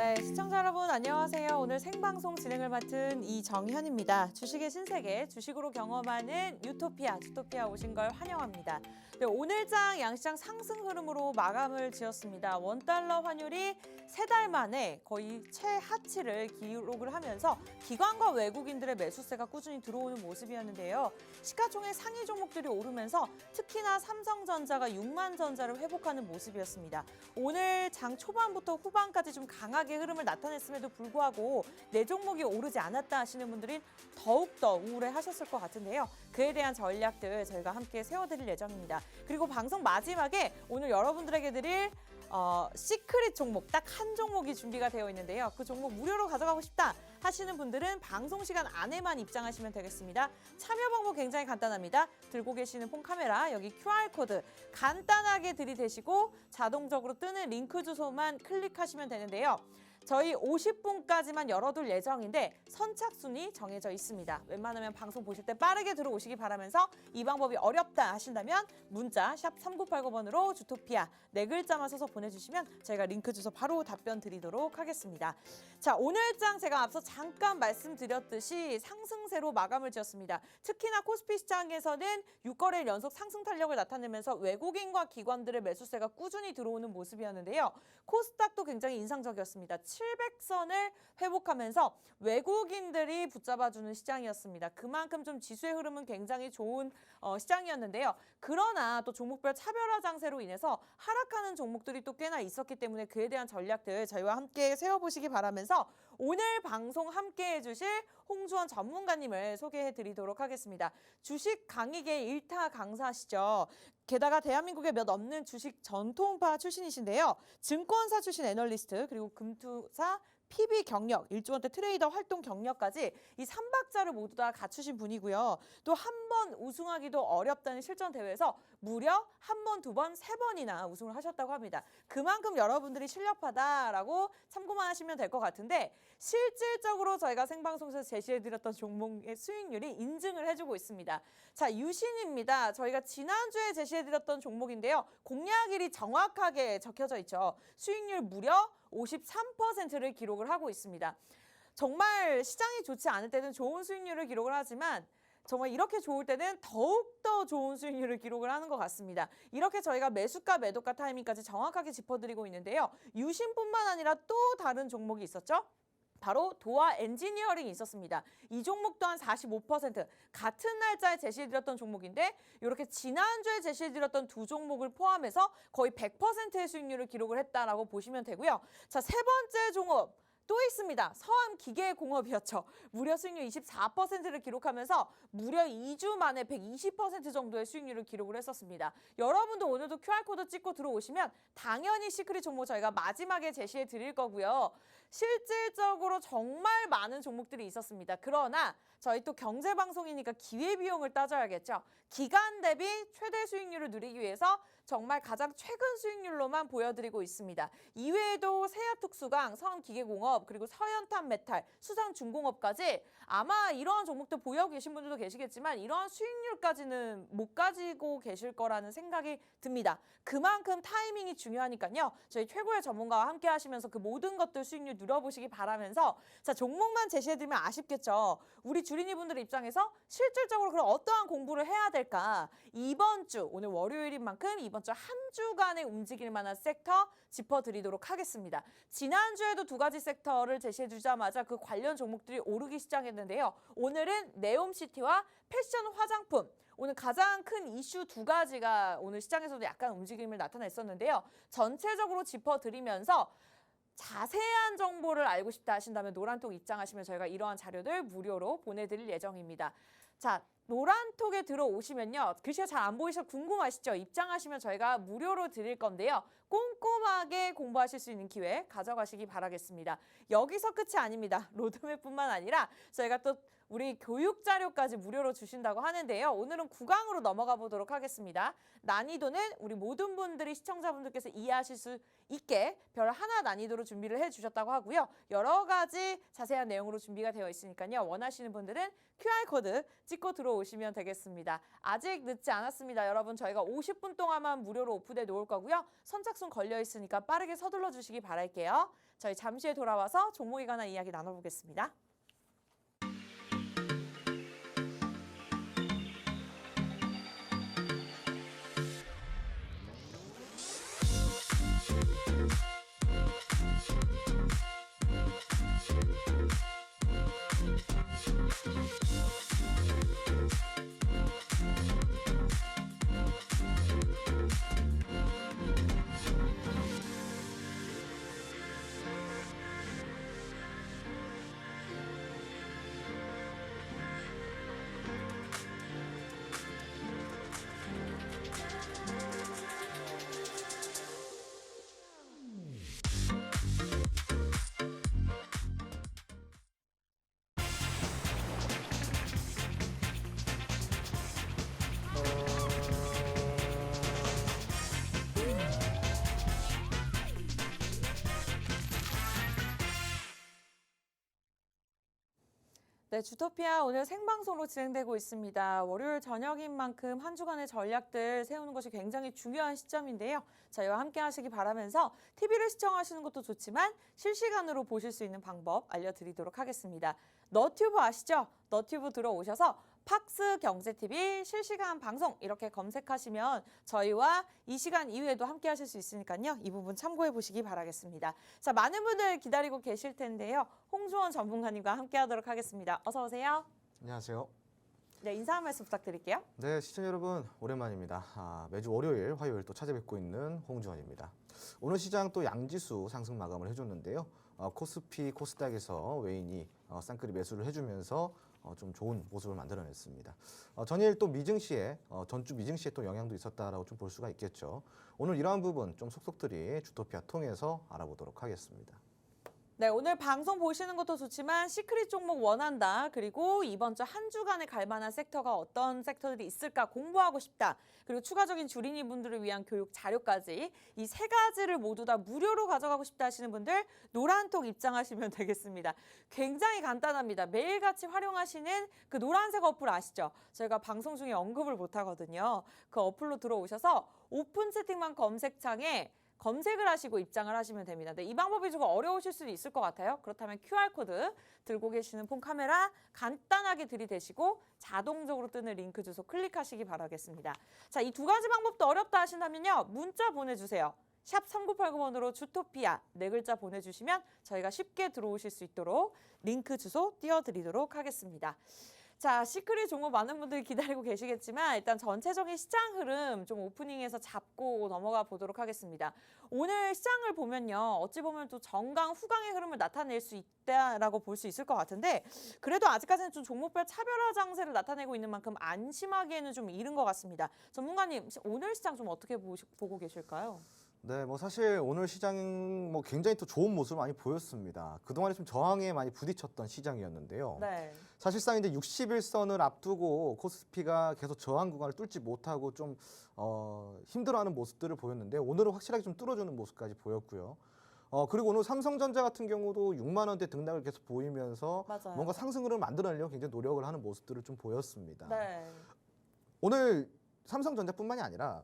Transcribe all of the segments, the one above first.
네, 시청자 여러분 안녕하세요. 오늘 생방송 진행을 맡은 이정현입니다. 주식의 신세계, 주식으로 경험하는 유토피아, 주토피아 오신 걸 환영합니다. 네, 오늘장 양시장 상승 흐름으로 마감을 지었습니다. 원달러 환율이 3달 만에 거의 최하치를 기록을 하면서 기관과 외국인들의 매수세가 꾸준히 들어오는 모습이었는데요. 시가총액 상위 종목들이 오르면서 특히나 삼성전자가 6만 전자를 회복하는 모습이었습니다. 오늘 장 초반부터 후반까지 좀 강하게 흐름을 나타냈음에도 불구하고 내 종목이 오르지 않았다 하시는 분들이 더욱더 우울해하셨을 것 같은데요. 그에 대한 전략들 저희가 함께 세워드릴 예정입니다. 그리고 방송 마지막에 오늘 여러분들에게 드릴 시크릿 종목 딱 한 종목이 준비가 되어 있는데요. 그 종목 무료로 가져가고 싶다 하시는 분들은 방송 시간 안에만 입장하시면 되겠습니다. 참여 방법 굉장히 간단합니다. 들고 계시는 폰 카메라 여기 QR코드 간단하게 들이대시고 자동적으로 뜨는 링크 주소만 클릭하시면 되는데요. 저희 50분까지만 열어둘 예정인데 선착순이 정해져 있습니다. 웬만하면 방송 보실 때 빠르게 들어오시기 바라면서 이 방법이 어렵다 하신다면 문자 샵 3989번으로 주토피아 4글자만 써서 보내주시면 저희가 링크 주소 바로 답변 드리도록 하겠습니다. 자, 오늘장 제가 앞서 잠깐 말씀드렸듯이 상승세로 마감을 지었습니다. 특히나 코스피 시장에서는 6거래일 연속 상승 탄력을 나타내면서 외국인과 기관들의 매수세가 꾸준히 들어오는 모습이었는데요. 코스닥도 굉장히 인상적이었습니다. 700선을 회복하면서 외국인들이 붙잡아주는 시장이었습니다. 그만큼 좀 지수의 흐름은 굉장히 좋은 시장이었는데요. 그러나 또 종목별 차별화 장세로 인해서 하락하는 종목들이 또 꽤나 있었기 때문에 그에 대한 전략들 저희와 함께 세워보시기 바라면서 오늘 방송 함께 해주실 홍주원 전문가님을 소개해드리도록 하겠습니다. 주식 강의계 1타 강사시죠. 게다가 대한민국에 몇 없는 주식 전통파 출신이신데요. 증권사 출신 애널리스트 그리고 금투사 PB 경력, 1조 원대 트레이더 활동 경력까지 이 3박자를 모두 다 갖추신 분이고요. 또 한 번 우승하기도 어렵다는 실전 대회에서 무려 1번, 2번, 3번이나 우승을 하셨다고 합니다. 그만큼 여러분들이 실력파다라고 참고만 하시면 될 것 같은데 실질적으로 저희가 생방송에서 제시해드렸던 종목의 수익률이 인증을 해주고 있습니다. 자, 유신입니다. 저희가 지난주에 제시해드렸던 종목인데요. 공략일이 정확하게 적혀져 있죠. 수익률 무려 53%를 기록을 하고 있습니다. 정말 시장이 좋지 않을 때는 좋은 수익률을 기록을 하지만 정말 이렇게 좋을 때는 더욱더 좋은 수익률을 기록을 하는 것 같습니다. 이렇게 저희가 매수가, 매도가 타이밍까지 정확하게 짚어드리고 있는데요. 유신뿐만 아니라 또 다른 종목이 있었죠. 바로 도화 엔지니어링이 있었습니다. 이 종목 또한 45% 같은 날짜에 제시해드렸던 종목인데 이렇게 지난주에 제시해드렸던 두 종목을 포함해서 거의 100%의 수익률을 기록을 했다라고 보시면 되고요. 자, 세 번째 종목. 또 있습니다. 서암기계공업이었죠. 무려 수익률 24%를 기록하면서 무려 2주 만에 120% 정도의 수익률을 기록을 했었습니다. 여러분도 오늘도 QR코드 찍고 들어오시면 당연히 시크릿 종목 저희가 마지막에 제시해 드릴 거고요. 실질적으로 정말 많은 종목들이 있었습니다. 그러나 저희 또 경제방송이니까 기회비용을 따져야겠죠. 기간 대비 최대 수익률을 누리기 위해서 정말 가장 최근 수익률로만 보여드리고 있습니다. 이외에도 세아특수강, 서암기계공업, 그리고 서현탄 메탈, 수상중공업까지 아마 이러한 종목들 보유하고 계신 분들도 계시겠지만 이러한 수익률까지는 못 가지고 계실 거라는 생각이 듭니다. 그만큼 타이밍이 중요하니까요. 저희 최고의 전문가와 함께 하시면서 그 모든 것들 수익률 누려보시기 바라면서 자, 종목만 제시해드리면 아쉽겠죠. 우리 주린이분들 입장에서 실질적으로 그럼 어떠한 공부를 해야 될까? 이번 주, 오늘 월요일인 만큼 이번 주 한 주간의 움직일 만한 섹터 짚어드리도록 하겠습니다. 지난주에도 두 가지 섹터를 제시해주자마자 그 관련 종목들이 오르기 시작했는데요. 오늘은 네옴시티와 패션 화장품. 오늘 가장 큰 이슈 두 가지가 오늘 시장에서도 약간 움직임을 나타냈었는데요. 전체적으로 짚어드리면서 자세한 정보를 알고 싶다 하신다면 노란톡 입장하시면 저희가 이러한 자료들 무료로 보내드릴 예정입니다. 자, 노란톡에 들어오시면요. 글씨가 잘 안 보이셔서 궁금하시죠? 입장하시면 저희가 무료로 드릴 건데요. 꼼꼼하게 공부하실 수 있는 기회 가져가시기 바라겠습니다. 여기서 끝이 아닙니다. 로드맵뿐만 아니라 저희가 또 우리 교육 자료까지 무료로 주신다고 하는데요. 오늘은 9강으로 넘어가 보도록 하겠습니다. 난이도는 우리 모든 분들이 시청자분들께서 이해하실 수 있게 별 하나 난이도로 준비를 해주셨다고 하고요. 여러 가지 자세한 내용으로 준비가 되어 있으니까요. 원하시는 분들은 QR코드 찍고 들어오시면 들어오시면 되겠습니다. 아직 늦지 않았습니다. 여러분 저희가 50분 동안만 무료로 오픈해 놓을 거고요. 선착순 걸려 있으니까 빠르게 서둘러 주시기 바랄게요. 저희 잠시 후에 돌아와서 종목에 관한 이야기 나눠보겠습니다. 네, 주토피아 오늘 생방송으로 진행되고 있습니다. 월요일 저녁인 만큼 한 주간의 전략들 세우는 것이 굉장히 중요한 시점인데요. 저희와 함께 하시기 바라면서 TV를 시청하시는 것도 좋지만 실시간으로 보실 수 있는 방법 알려드리도록 하겠습니다. 너튜브 아시죠? 너튜브 들어오셔서 팍스 경제TV 실시간 방송 이렇게 검색하시면 저희와 이 시간 이후에도 함께 하실 수 있으니까요. 이 부분 참고해 보시기 바라겠습니다. 자, 많은 분들 기다리고 계실 텐데요. 홍주원 전문가님과 함께 하도록 하겠습니다. 어서 오세요. 안녕하세요. 네, 인사 한 말씀 부탁드릴게요. 네, 시청자 여러분 오랜만입니다. 매주 월요일, 화요일 또 찾아뵙고 있는 홍주원입니다. 오늘 시장 또 양지수 상승 마감을 해줬는데요. 코스피, 코스닥에서 외인이 쌍끌이 매수를 해주면서 좀 좋은 모습을 만들어냈습니다. 전일 또 미증시에 전주 미증시에 또 영향도 있었다라고 좀 볼 수가 있겠죠. 오늘 이러한 부분 좀 속속들이 주토피아 통해서 알아보도록 하겠습니다. 네, 오늘 방송 보시는 것도 좋지만 시크릿 종목 원한다. 그리고 이번 주 한 주간에 갈 만한 섹터가 어떤 섹터들이 있을까 공부하고 싶다. 그리고 추가적인 주린이 분들을 위한 교육 자료까지 이 세 가지를 모두 다 무료로 가져가고 싶다 하시는 분들 노란톡 입장하시면 되겠습니다. 굉장히 간단합니다. 매일같이 활용하시는 그 노란색 어플 아시죠? 저희가 방송 중에 언급을 못하거든요. 그 어플로 들어오셔서 오픈 채팅방 검색창에 검색을 하시고 입장을 하시면 됩니다. 네, 이 방법이 조금 어려우실 수도 있을 것 같아요. 그렇다면 QR코드 들고 계시는 폰 카메라 간단하게 들이대시고 자동적으로 뜨는 링크 주소 클릭하시기 바라겠습니다. 자, 이 두 가지 방법도 어렵다 하신다면요. 문자 보내주세요. 샵 3989번으로 주토피아 네 글자 보내주시면 저희가 쉽게 들어오실 수 있도록 링크 주소 띄워드리도록 하겠습니다. 자, 시크릿 종목 많은 분들이 기다리고 계시겠지만 일단 전체적인 시장 흐름 좀 오프닝에서 잡고 넘어가 보도록 하겠습니다. 오늘 시장을 보면요. 어찌 보면 또 정강 후강의 흐름을 나타낼 수 있다라고 볼 수 있을 것 같은데 그래도 아직까지는 좀 종목별 차별화 장세를 나타내고 있는 만큼 안심하기에는 좀 이른 것 같습니다. 전문가님, 오늘 시장 좀 어떻게 보고 계실까요? 네, 뭐 사실 오늘 시장 뭐 굉장히 또 좋은 모습을 많이 보였습니다. 그동안에 좀 저항에 많이 부딪혔던 시장이었는데요. 네. 사실상 이제 60일선을 앞두고 코스피가 계속 저항 구간을 뚫지 못하고 좀 힘들어하는 모습들을 보였는데 오늘은 확실하게 좀 뚫어주는 모습까지 보였고요. 그리고 오늘 삼성전자 같은 경우도 6만 원대 등락을 계속 보이면서 맞아요. 뭔가 상승을 만들어내려고 굉장히 노력을 하는 모습들을 좀 보였습니다. 네. 오늘 삼성전자뿐만이 아니라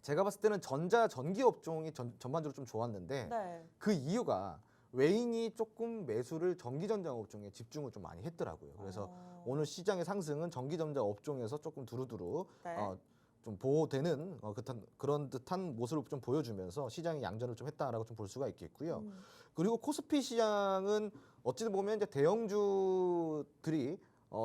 제가 봤을 때는 전기 업종이 전반적으로 좀 좋았는데 네. 그 이유가 외인이 조금 매수를 전기전자 업종에 집중을 좀 많이 했더라고요. 그래서 오늘 시장의 상승은 전기전자 업종에서 조금 두루두루 네. 좀 보호되는 그런 듯한 모습을 좀 보여주면서 시장이 양전을 좀 했다라고 좀 볼 수가 있겠고요. 그리고 코스피 시장은 어찌 보면 이제 대형주들이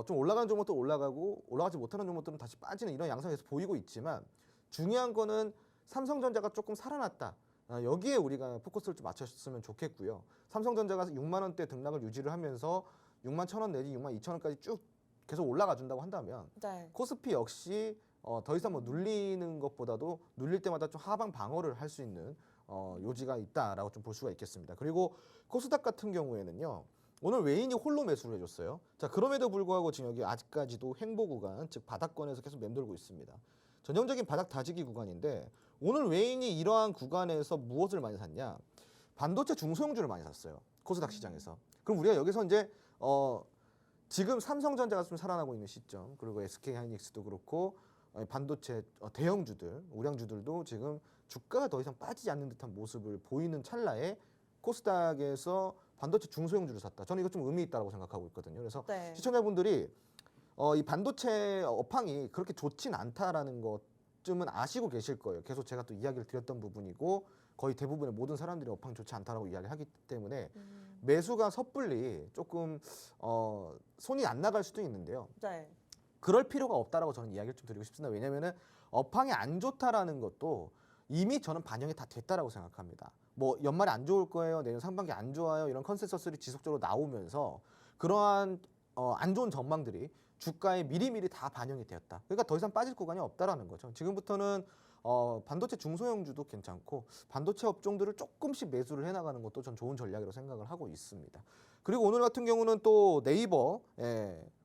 좀 올라가는 종목도 올라가고 올라가지 못하는 종목들은 다시 빠지는 이런 양상에서 보이고 있지만 중요한 거는 삼성전자가 조금 살아났다. 여기에 우리가 포커스를 좀 맞췄으면 좋겠고요. 삼성전자가 6만 원대 등락을 유지를 하면서 6만 1,000원 내지 6만 2천 원까지 쭉 계속 올라가 준다고 한다면 네. 코스피 역시 더 이상 뭐 눌리는 것보다도 눌릴 때마다 좀 하방 방어를 할 수 있는 요지가 있다라고 좀 볼 수가 있겠습니다. 그리고 코스닥 같은 경우에는요. 오늘 외인이 홀로 매수를 해줬어요. 자, 그럼에도 불구하고 지금 여기 아직까지도 횡보 구간, 즉 바닥권에서 계속 맴돌고 있습니다. 전형적인 바닥 다지기 구간인데 오늘 외인이 이러한 구간에서 무엇을 많이 샀냐? 반도체 중소형주를 많이 샀어요. 코스닥 시장에서. 그럼 우리가 여기서 이제 지금 삼성전자가 좀 살아나고 있는 시점, 그리고 SK하이닉스도 그렇고 반도체 대형주들, 우량주들도 지금 주가가 더 이상 빠지지 않는 듯한 모습을 보이는 찰나에 코스닥에서 반도체 중소형주를 샀다. 저는 이거 좀 의미 있다고 생각하고 있거든요. 그래서 네. 시청자분들이 이 반도체 업황이 그렇게 좋진 않다라는 것쯤은 아시고 계실 거예요. 계속 제가 또 이야기를 드렸던 부분이고 거의 대부분의 모든 사람들이 업황이 좋지 않다라고 이야기를 하기 때문에 매수가 섣불리 조금 손이 안 나갈 수도 있는데요. 네. 그럴 필요가 없다라고 저는 이야기를 좀 드리고 싶습니다. 왜냐면은 업황이 안 좋다라는 것도 이미 저는 반영이 다 됐다라고 생각합니다. 뭐 연말에 안 좋을 거예요, 내년 상반기 안 좋아요 이런 컨센서스들이 지속적으로 나오면서 그러한 안 좋은 전망들이 주가에 미리미리 다 반영이 되었다. 그러니까 더 이상 빠질 구간이 없다라는 거죠. 지금부터는 반도체 중소형주도 괜찮고 반도체 업종들을 조금씩 매수를 해나가는 것도 전 좋은 전략이라고 생각을 하고 있습니다. 그리고 오늘 같은 경우는 또 네이버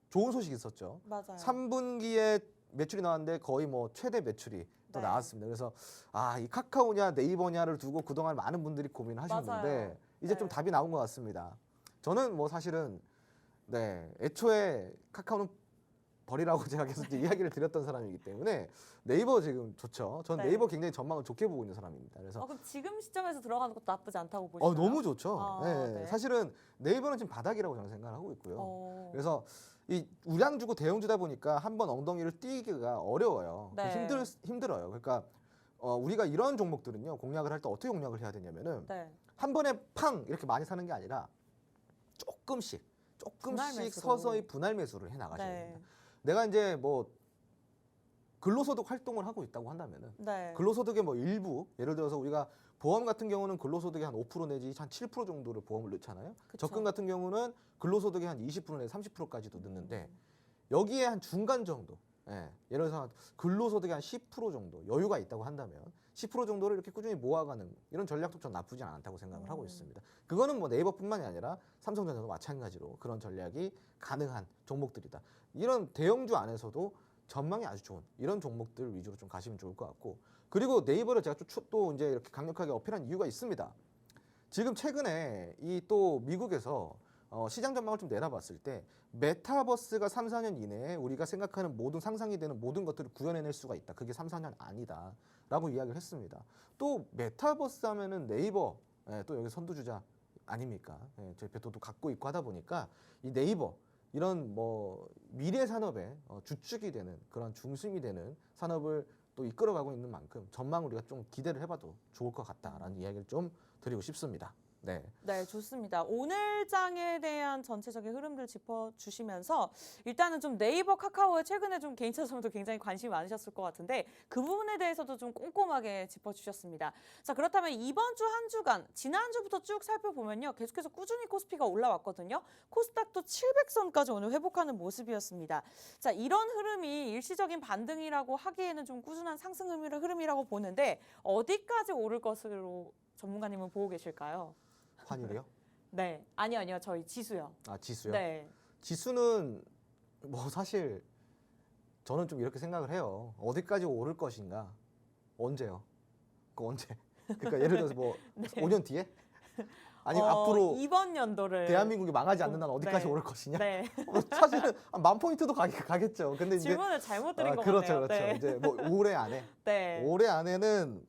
좋은 소식이 있었죠. 맞아요. 3분기에 매출이 나왔는데 거의 뭐 최대 매출이 또 네. 나왔습니다. 그래서 이 카카오냐 네이버냐를 두고 그동안 많은 분들이 고민을 하셨는데 맞아요. 이제 네. 좀 답이 나온 것 같습니다. 저는 뭐 사실은 애초에 카카오는 버리라고 제가 계속 이제 이야기를 드렸던 사람이기 때문에 네이버 지금 좋죠. 저는 네. 네이버 굉장히 전망을 좋게 보고 있는 사람입니다. 그래서 그럼 지금 시점에서 들어가는 것도 나쁘지 않다고 보시나요? 너무 좋죠. 아, 네. 사실은 네이버는 지금 바닥이라고 저는 생각을 하고 있고요. 그래서 그래서 이 우량주고 대형주다 보니까 한번 엉덩이를 뛰기가 어려워요. 네. 힘들어요. 그러니까 우리가 이런 종목들은요 공략을 할 때 어떻게 공략을 해야 되냐면은 네. 한 번에 팡 이렇게 많이 사는 게 아니라 조금씩 분할 매수로. 서서히 분할 매수를 해 나가셔야 네. 됩니다. 내가 이제 뭐 근로소득 활동을 하고 있다고 한다면은 네. 근로소득의 뭐 일부 예를 들어서 우리가 보험 같은 경우는 근로소득의 한 5% 내지 한 7% 정도를 보험을 넣잖아요. 그쵸. 적금 같은 경우는 근로소득의 한 20% 내지 30%까지도 넣는데 여기에 한 중간 정도 예를 들어서 근로소득의 한 10% 정도 여유가 있다고 한다면 10% 정도를 이렇게 꾸준히 모아가는 이런 전략도 전 나쁘지 않다고 생각을 하고 있습니다. 그거는 뭐 네이버뿐만이 아니라 삼성전자도 마찬가지로 그런 전략이 가능한 종목들이다. 이런 대형주 안에서도 전망이 아주 좋은 이런 종목들 위주로 좀 가시면 좋을 것 같고 그리고 네이버를 제가 또 이제 이렇게 강력하게 어필한 이유가 있습니다. 지금 최근에 이 또 미국에서 시장 전망을 좀 내다봤을 때 메타버스가 3, 4년 이내에 우리가 생각하는 모든 상상이 되는 모든 것들을 구현해낼 수가 있다. 그게 3, 4년 아니다. 라고 이야기를 했습니다. 또 메타버스 하면은 네이버 또 여기 선두주자 아닙니까? 저희 배도도 갖고 있고 하다 보니까 이 네이버 이런 뭐 미래 산업의 주축이 되는 그런 중심이 되는 산업을 또 이끌어가고 있는 만큼 전망 우리가 좀 기대를 해봐도 좋을 것 같다라는 이야기를 좀 드리고 싶습니다. 네. 네, 좋습니다. 오늘 장에 대한 전체적인 흐름들 짚어주시면서 일단은 좀 네이버, 카카오에 최근에 좀 개인차적으로도 굉장히 관심이 많으셨을 것 같은데 그 부분에 대해서도 좀 꼼꼼하게 짚어주셨습니다. 자, 그렇다면 이번 주 한 주간, 지난주부터 쭉 살펴보면요. 계속해서 꾸준히 코스피가 올라왔거든요. 코스닥도 700선까지 오늘 회복하는 모습이었습니다. 자, 이런 흐름이 일시적인 반등이라고 하기에는 좀 꾸준한 상승 흐름이라고 보는데 어디까지 오를 것으로 전문가님은 보고 계실까요? 환율이요? 네. 아니요. 저희 지수요. 지수요? 네. 지수는 뭐 사실 저는 좀 이렇게 생각을 해요. 어디까지 오를 것인가? 언제요? 그 언제? 그러니까 예를 들어서 뭐 네. 5년 뒤에? 아니면 앞으로 이번 연도를 대한민국이 망하지 않는 한 어디까지 네. 오를 것이냐? 네. 사실은 한 10,000포인트도 가겠죠. 근데 이제 질문을 잘못 드린 것 그렇죠, 같네요. 그렇죠. 네. 이제 뭐 올해 안에 네. 올해 안에는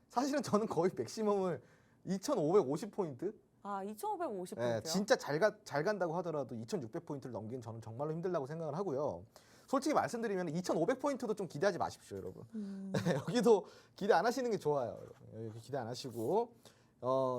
사실은 저는 거의 맥시멈을 2,550포인트? 2,550포인트요? 진짜 잘 간다고 하더라도 2,600포인트를 넘기는 저는 정말로 힘들다고 생각을 하고요. 솔직히 말씀드리면 2,500포인트도 좀 기대하지 마십시오, 여러분. 여기도 기대 안 하시는 게 좋아요. 여기 기대 안 하시고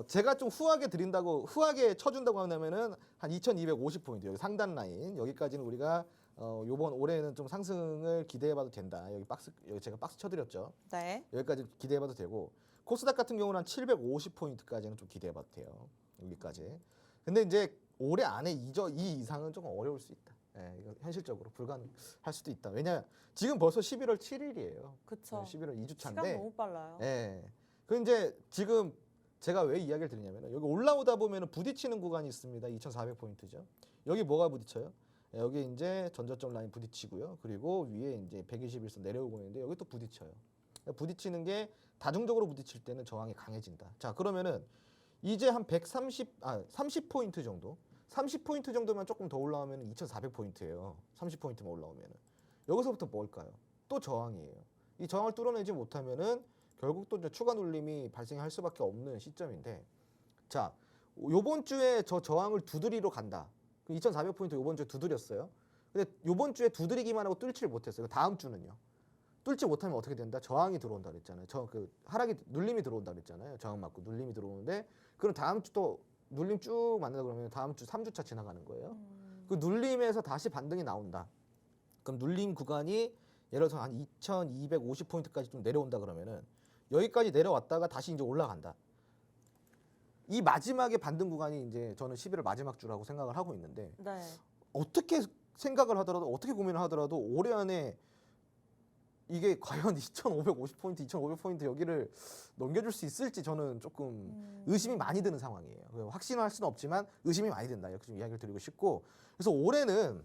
제가 좀 후하게 쳐준다고 하면은 한 2,250포인트 여기 상단 라인 여기까지는 우리가 요번 올해는 좀 상승을 기대해봐도 된다. 여기 제가 박스 쳐드렸죠. 네. 여기까지 기대해봐도 되고 코스닥 같은 경우는 한 750포인트까지는 좀 기대해봐도 돼요. 여기까지. 근데 이제 올해 안에 이 이상은 조금 어려울 수 있다. 이거 현실적으로 불가능할 수도 있다. 왜냐 지금 벌써 11월 7일이에요. 그렇죠. 11월 2주 시간 차인데. 너무 빨라요. 그 이제 지금 제가 왜 이야기를 드리냐면 여기 올라오다 보면 부딪히는 구간이 있습니다. 2,400포인트죠. 여기 뭐가 부딪혀요? 여기 이제 전저점 라인 부딪히고요. 그리고 위에 이제 121선 내려오고 있는데 여기 또 부딪혀요. 부딪히는 게 다중적으로 부딪힐 때는 저항이 강해진다. 자, 그러면은 이제 한 30포인트 정도 30포인트 정도만 조금 더 올라오면 2,400포인트예요. 30포인트만 올라오면은. 여기서부터 뭘까요? 또 저항이에요. 이 저항을 뚫어내지 못하면은 결국 또 이제 추가 눌림이 발생할 수밖에 없는 시점인데, 자, 요번 주에 저 저항을 두드리러 간다. 2,400포인트 요번 주에 두드렸어요. 근데 요번 주에 두드리기만 하고 뚫지를 못했어요. 다음 주는요. 뚫지 못하면 어떻게 된다? 저항이 들어온다 그랬잖아요. 하락이 눌림이 들어온다 그랬잖아요. 저항 맞고 눌림이 들어오는데, 그럼 다음 주 또 눌림 쭉 만나다 그러면 다음 주 3주차 지나가는 거예요. 그 눌림에서 다시 반등이 나온다. 그럼 눌림 구간이 예를 들어서 한 2,250포인트까지 좀 내려온다 그러면은 여기까지 내려왔다가 다시 이제 올라간다. 이 마지막에 반등 구간이 이제 저는 11월 마지막 주라고 생각을 하고 있는데, 네. 어떻게 생각을 하더라도 어떻게 고민을 하더라도 올해 안에 이게 과연 2,550포인트, 2,500포인트 여기를 넘겨줄 수 있을지 저는 조금 의심이 많이 드는 상황이에요. 확신할 수는 없지만 의심이 많이 든다. 이렇게 좀 이야기를 드리고 싶고, 그래서 올해는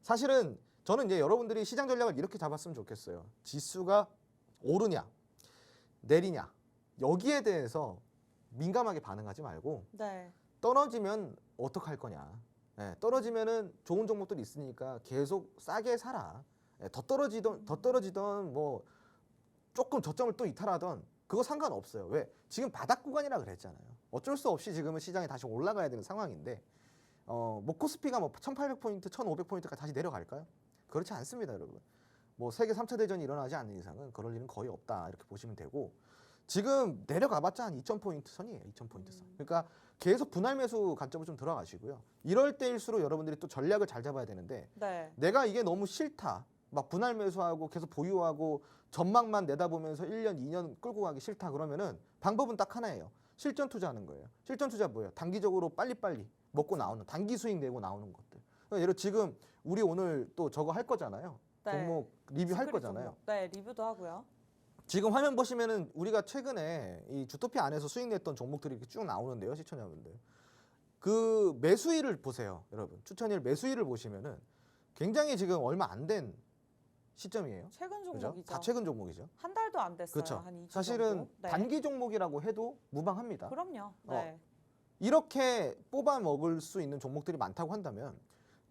사실은 저는 이제 여러분들이 시장 전략을 이렇게 잡았으면 좋겠어요. 지수가 오르냐, 내리냐, 여기에 대해서 민감하게 반응하지 말고, 네. 떨어지면 어떡할 거냐. 떨어지면은 좋은 종목들이 있으니까 계속 싸게 사라. 더 떨어지던 뭐 조금 저점을 또 이탈하던 그거 상관없어요. 왜? 지금 바닥 구간이라 그랬잖아요. 어쩔 수 없이 지금은 시장이 다시 올라가야 되는 상황인데, 뭐 코스피가 뭐 1,800포인트, 1,500포인트가 다시 내려갈까요? 그렇지 않습니다, 여러분. 뭐 세계 3차 대전이 일어나지 않는 이상은 그럴 일은 거의 없다, 이렇게 보시면 되고, 지금 내려가봤자 한 2,000포인트 선이에요. 2,000포인트 선. 그러니까 계속 분할 매수 관점으로 좀 들어가시고요. 이럴 때일수록 여러분들이 또 전략을 잘 잡아야 되는데, 네. 내가 이게 너무 싫다, 막 분할 매수하고 계속 보유하고 전망만 내다보면서 1년, 2년 끌고 가기 싫다 그러면은 방법은 딱 하나예요. 실전 투자하는 거예요. 실전 투자 뭐예요? 단기적으로 빨리빨리 먹고 나오는, 단기 수익 내고 나오는 것들. 그러니까 예를 지금 우리 오늘 또 저거 할 거잖아요. 네. 종목 리뷰할 시크릿 거잖아요. 종목. 네, 리뷰도 하고요. 지금 화면 보시면은 우리가 최근에 이 주토피아 안에서 수익 냈던 종목들이 이렇게 쭉 나오는데요, 시청자분들. 그 매수일을 보세요, 여러분. 추천일 매수일을 보시면은 굉장히 지금 얼마 안 된 시점이에요. 최근 그죠? 종목이죠. 다 최근 종목이죠. 한 달도 안 됐어요. 그렇죠. 한 2주 사실은 정도. 네. 단기 종목이라고 해도 무방합니다. 그럼요. 네. 이렇게 뽑아 먹을 수 있는 종목들이 많다고 한다면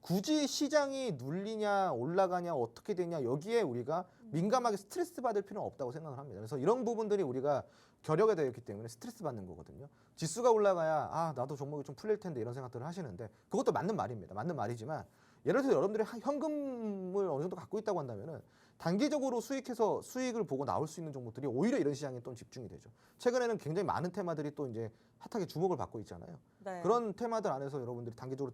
굳이 시장이 눌리냐 올라가냐 어떻게 되냐 여기에 우리가 민감하게 스트레스 받을 필요는 없다고 생각을 합니다. 그래서 이런 부분들이 우리가 결여가 되어 있기 때문에 스트레스 받는 거거든요. 지수가 올라가야 아 나도 종목이 좀 풀릴 텐데 이런 생각들을 하시는데 그것도 맞는 말입니다. 맞는 말이지만 예를 들어 여러분들이 현금을 어느 정도 갖고 있다고 한다면은 단기적으로 수익해서 수익을 보고 나올 수 있는 종목들이 오히려 이런 시장에 또 집중이 되죠. 최근에는 굉장히 많은 테마들이 또 이제 핫하게 주목을 받고 있잖아요. 네. 그런 테마들 안에서 여러분들이 단기적으로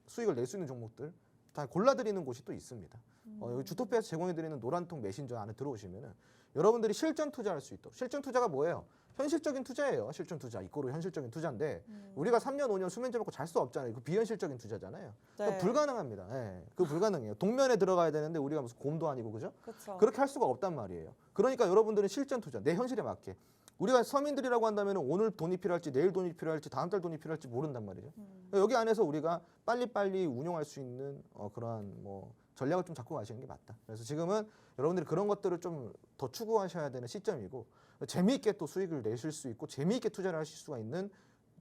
수익을 낼 수 있는 종목들 다 골라드리는 곳이 또 있습니다. 여기 주토피아에서 제공해드리는 노란통 메신저 안에 들어오시면은 여러분들이 실전 투자할 수 있도록. 실전 투자가 뭐예요? 현실적인 투자예요. 실전 투자. 이꼬르 현실적인 투자인데 우리가 3년 5년 수면제 먹고 잘 수 없잖아요. 그 비현실적인 투자잖아요. 그러니까 네. 불가능합니다. 예, 그 불가능해요. 동면에 들어가야 되는데 우리가 무슨 곰도 아니고 그죠? 그렇죠. 그렇게 할 수가 없단 말이에요. 그러니까 여러분들은 실전 투자, 내 현실에 맞게. 우리가 서민들이라고 한다면 오늘 돈이 필요할지 내일 돈이 필요할지 다음 달 돈이 필요할지 모른단 말이죠. 여기 안에서 우리가 빨리빨리 운용할 수 있는 그러한 뭐 전략을 좀 잡고 가시는 게 맞다. 그래서 지금은 여러분들이 그런 것들을 좀 더 추구하셔야 되는 시점이고 재미있게 또 수익을 내실 수 있고 재미있게 투자를 하실 수가 있는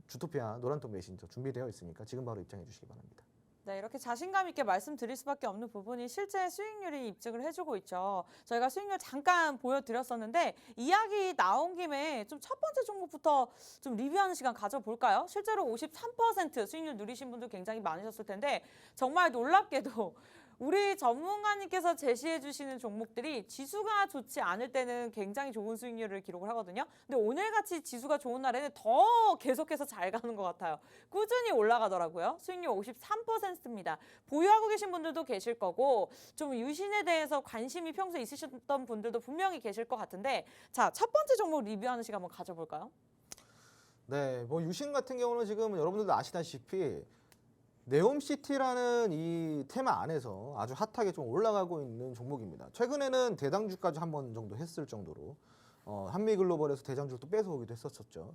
주토피아 노란통 메신저 준비되어 있으니까 지금 바로 입장해 주시기 바랍니다. 네, 이렇게 자신감 있게 말씀드릴 수밖에 없는 부분이 실제 수익률이 입증을 해주고 있죠. 저희가 수익률 잠깐 보여드렸었는데 이야기 나온 김에 좀 첫 번째 종목부터 좀 리뷰하는 시간 가져볼까요? 실제로 53% 수익률 누리신 분들 굉장히 많으셨을 텐데 정말 놀랍게도 우리 전문가님께서 제시해 주시는 종목들이 지수가 좋지 않을 때는 굉장히 좋은 수익률을 기록을 하거든요. 근데 오늘같이 지수가 좋은 날에는 더 계속해서 잘 가는 것 같아요. 꾸준히 올라가더라고요. 수익률 53%입니다. 보유하고 계신 분들도 계실 거고 좀 유신에 대해서 관심이 평소에 있으셨던 분들도 분명히 계실 것 같은데 자, 첫 번째 종목 리뷰하는 시간 한번 가져볼까요? 네, 뭐 유신 같은 경우는 지금 여러분들도 아시다시피 네옴시티라는 이 테마 안에서 아주 핫하게 좀 올라가고 있는 종목입니다. 최근에는 대장주까지 한 번 정도 했을 정도로 한미글로벌에서 대장주를 또 뺏어오기도 했었죠.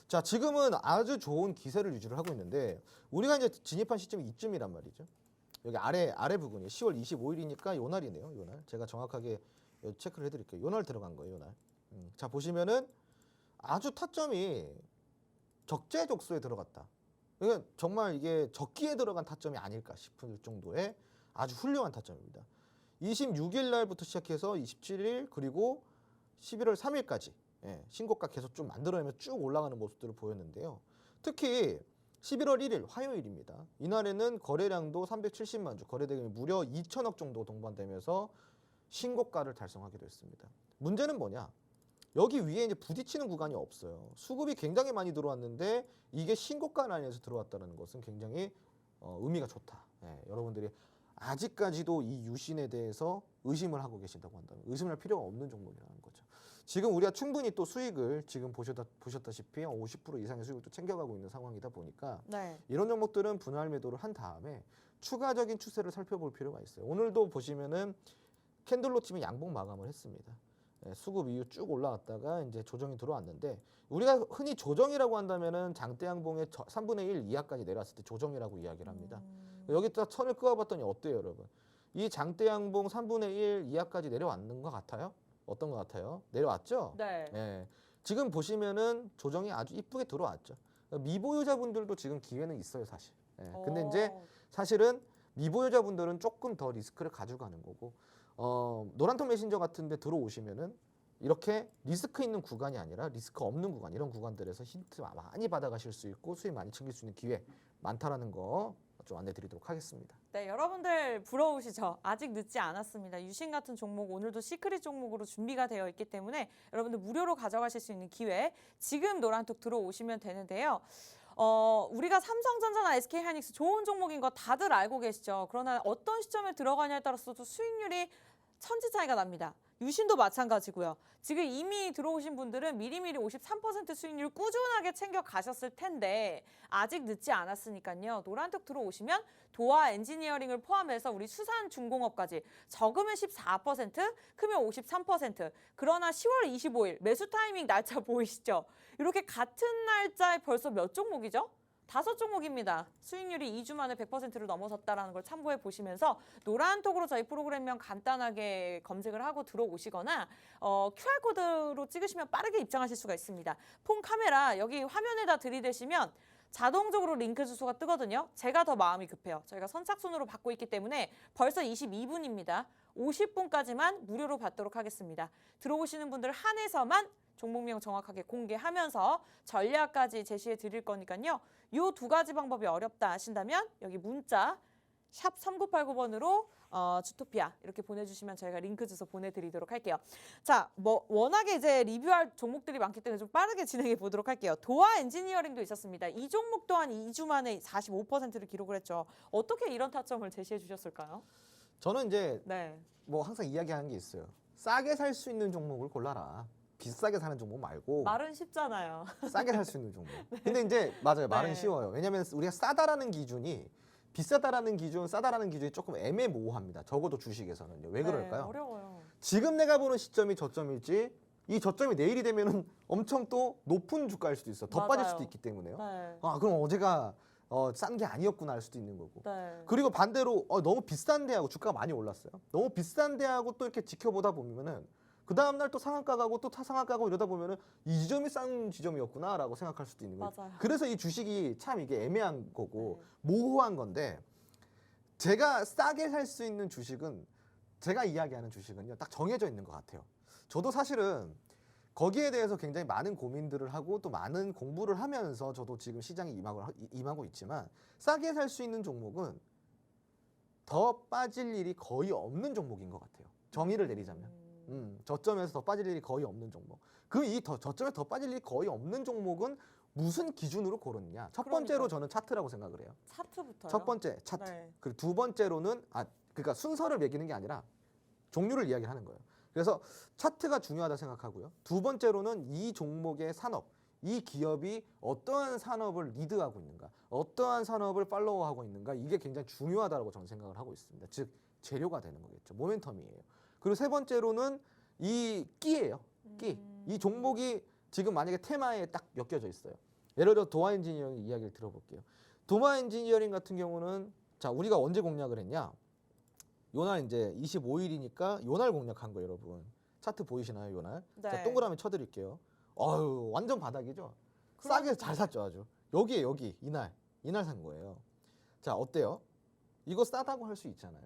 자, 지금은 아주 좋은 기세를 유지를 하고 있는데 우리가 이제 진입한 시점이 이쯤이란 말이죠. 여기 아래 부분이 10월 25일이니까 요 날이네요. 요 날. 제가 정확하게 체크를 해드릴게요. 요 날 들어간 거예요. 요 날. 자, 보시면은 아주 타점이 적재적소에 들어갔다. 그러니까 정말 이게 적기에 들어간 타점이 아닐까 싶을 정도의 아주 훌륭한 타점입니다. 26일 날부터 시작해서 27일 그리고 11월 3일까지 신고가 계속 좀 만들어내며 쭉 올라가는 모습들을 보였는데요. 특히 11월 1일 화요일입니다. 이날에는 거래량도 370만 주, 거래 대금이 무려 2천억 정도 동반되면서 신고가를 달성하게 됐습니다. 문제는 뭐냐? 여기 위에 이제 부딪히는 구간이 없어요. 수급이 굉장히 많이 들어왔는데 이게 신고가 라인에서 들어왔다는 것은 굉장히 의미가 좋다. 여러분들이 아직까지도 이 유신에 대해서 의심을 하고 계신다고 한다면 의심할 필요가 없는 종목이라는 거죠. 지금 우리가 충분히 또 수익을 지금 보셨다시피 50% 이상의 수익을 또 챙겨가고 있는 상황이다 보니까 네. 이런 종목들은 분할 매도를 한 다음에 추가적인 추세를 살펴볼 필요가 있어요. 오늘도 보시면은 캔들로 치면 양봉 마감을 했습니다. 수급 이후 쭉 올라왔다가 이제 조정이 들어왔는데 우리가 흔히 조정이라고 한다면은 장대 양봉의 3분의 1 이하까지 내려왔을 때 조정이라고 이야기를 합니다. 여기다 선을 그어봤더니 어때요, 여러분? 이 장대 양봉 3분의 1 이하까지 내려왔는 것 같아요? 어떤 것 같아요? 내려왔죠? 네. 지금 보시면은 조정이 아주 이쁘게 들어왔죠. 미보유자분들도 지금 기회는 있어요, 사실. 근데 이제 사실은 미보유자분들은 조금 더 리스크를 가져가는 거고 노란톡 메신저 같은 데 들어오시면은 이렇게 리스크 있는 구간이 아니라 리스크 없는 구간, 이런 구간들에서 힌트 많이 받아가실 수 있고 수익 많이 챙길 수 있는 기회 많다라는 거 좀 안내 드리도록 하겠습니다. 네, 여러분들 부러우시죠? 아직 늦지 않았습니다. 유신 같은 종목 오늘도 시크릿 종목으로 준비가 되어 있기 때문에 여러분들 무료로 가져가실 수 있는 기회 지금 노란톡 들어오시면 되는데요. 우리가 삼성전자나 SK하이닉스 좋은 종목인 거 다들 알고 계시죠? 그러나 어떤 시점에 들어가냐에 따라서도 수익률이 천지 차이가 납니다. 유신도 마찬가지고요. 지금 이미 들어오신 분들은 미리미리 53% 수익률 꾸준하게 챙겨 가셨을 텐데 아직 늦지 않았으니까요. 노란톡 들어오시면 도화 엔지니어링을 포함해서 우리 수산중공업까지 적으면 14%, 크면 53%. 그러나 10월 25일 매수 타이밍 날짜 보이시죠? 이렇게 같은 날짜에 벌써 몇 종목이죠? 5종목입니다. 수익률이 2주 만에 100%를 넘어섰다는 걸 참고해 보시면서 노란톡으로 저희 프로그램명 간단하게 검색을 하고 들어오시거나 QR코드로 찍으시면 빠르게 입장하실 수가 있습니다. 폰 카메라 여기 화면에다 들이대시면 자동적으로 링크 주소가 뜨거든요. 제가 더 마음이 급해요. 저희가 선착순으로 받고 있기 때문에 벌써 22분입니다. 50분까지만 무료로 받도록 하겠습니다. 들어오시는 분들 한해서만 종목명 정확하게 공개하면서 전략까지 제시해 드릴 거니까요. 이 두 가지 방법이 어렵다 하신다면 여기 문자 샵 3989번으로 주토피아 이렇게 보내주시면 저희가 링크 주소 보내드리도록 할게요. 자, 워낙에 이제 리뷰할 종목들이 많기 때문에 좀 빠르게 진행해 보도록 할게요. 도화 엔지니어링도 있었습니다. 이 종목 또한 2주 만에 45%를 기록을 했죠. 어떻게 이런 타점을 제시해 주셨을까요? 저는 이제 네. 뭐 항상 이야기하는 게 있어요. 싸게 살 수 있는 종목을 골라라. 비싸게 사는 종목 말고 말은 쉽잖아요. 싸게 살 수 있는 종목. 근데 이제 맞아요. 말은 네. 쉬워요. 왜냐하면 우리가 싸다라는 기준이 비싸다라는 기준, 싸다라는 기준이 조금 애매모호합니다. 적어도 주식에서는요. 왜 그럴까요? 네, 어려워요. 지금 내가 보는 시점이 저점일지 이 저점이 내일이 되면은 엄청 또 높은 주가일 수도 있어. 더 빠질 맞아요. 수도 있기 때문에요. 네. 그럼 어제가 싼 게 아니었구나 할 수도 있는 거고. 네. 그리고 반대로 너무 비싼데 하고 주가가 많이 올랐어요. 너무 비싼데 하고 또 이렇게 지켜보다 보면은 그 다음 날 또 상한가 가고 또 상한가 가고 이러다 보면은 이 지점이 싼 지점이었구나라고 생각할 수도 있는 거예요. 맞아요. 그래서 이 주식이 참 이게 애매한 거고 네. 모호한 건데 제가 싸게 살 수 있는 주식은 제가 이야기하는 주식은요 딱 정해져 있는 것 같아요. 저도 사실은 거기에 대해서 굉장히 많은 고민들을 하고 또 많은 공부를 하면서 저도 지금 시장에 임하고 있지만 싸게 살 수 있는 종목은 더 빠질 일이 거의 없는 종목인 것 같아요. 정의를 내리자면. 저점에서 더 빠질 일이 거의 없는 종목. 저점에서 더 빠질 일이 거의 없는 종목은 무슨 기준으로 고르느냐. 첫 번째로 저는 차트라고 생각을 해요. 차트부터요? 첫 번째 차트. 네. 그리고 두 번째로는 그러니까 순서를 매기는 게 아니라 종류를 이야기하는 거예요. 그래서 차트가 중요하다 생각하고요. 두 번째로는 이 종목의 산업, 이 기업이 어떠한 산업을 리드하고 있는가, 어떠한 산업을 팔로우하고 있는가, 이게 굉장히 중요하다고 저는 생각을 하고 있습니다. 즉 재료가 되는 거겠죠. 모멘텀이에요. 그리고 세 번째로는 이 끼예요. 끼. 이 종목이 지금 만약에 테마에 딱 엮여져 있어요. 예를 들어 도화 엔지니어링 이야기를 들어볼게요. 도화 엔지니어링 같은 경우는 자 우리가 언제 공략을 했냐? 요날 이제 25일이니까 요날 공략한 거예요, 여러분. 차트 보이시나요, 요날? 네. 자 동그라미 쳐드릴게요. 완전 바닥이죠. 싸게 잘 샀죠, 아주. 여기에 여기 이날 이날 산 거예요. 자, 어때요? 이거 싸다고 할 수 있잖아요.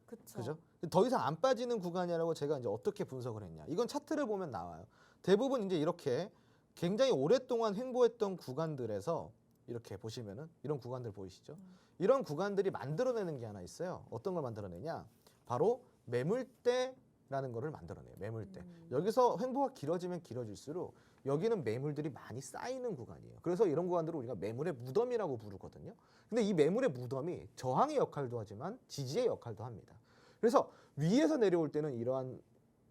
그죠? 더 이상 안 빠지는 구간이라고 제가 이제 어떻게 분석을 했냐. 이건 차트를 보면 나와요. 대부분 이제 이렇게 굉장히 오랫동안 횡보했던 구간들에서 이렇게 보시면은 이런 구간들 보이시죠? 이런 구간들이 만들어내는 게 하나 있어요. 어떤 걸 만들어내냐? 바로 매물대라는 거를 만들어내요. 매물대. 여기서 횡보가 길어지면 길어질수록 여기는 매물들이 많이 쌓이는 구간이에요. 그래서 이런 구간들을 우리가 매물의 무덤이라고 부르거든요. 근데 이 매물의 무덤이 저항의 역할도 하지만 지지의 역할도 합니다. 그래서 위에서 내려올 때는 이러한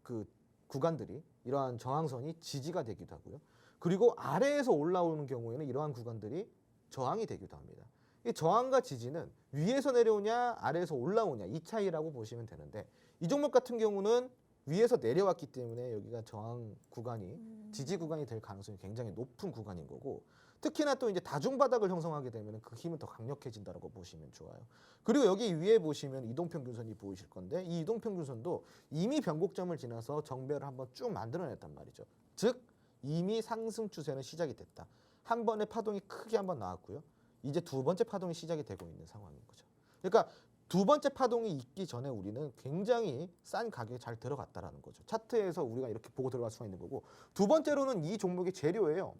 그 구간들이 이러한 저항선이 지지가 되기도 하고요. 그리고 아래에서 올라오는 경우에는 이러한 구간들이 저항이 되기도 합니다. 이 저항과 지지는 위에서 내려오냐 아래에서 올라오냐 이 차이라고 보시면 되는데 이 종목 같은 경우는 위에서 내려왔기 때문에 여기가 저항 구간이 지지 구간이 될 가능성이 굉장히 높은 구간인 거고 특히나 또 이제 다중바닥을 형성하게 되면 그 힘은 더 강력해진다고 보시면 좋아요. 그리고 여기 위에 보시면 이동평균선이 보이실 건데 이 이동평균선도 이미 변곡점을 지나서 정배를 한번 쭉 만들어냈단 말이죠. 즉 이미 상승 추세는 시작이 됐다. 한 번의 파동이 크게 한번 나왔고요. 이제 두 번째 파동이 시작이 되고 있는 상황인 거죠. 그러니까 두 번째 파동이 있기 전에 우리는 굉장히 싼 가격에 잘 들어갔다라는 거죠. 차트에서 우리가 이렇게 보고 들어갈 수가 있는 거고 두 번째로는 이 종목의 재료예요.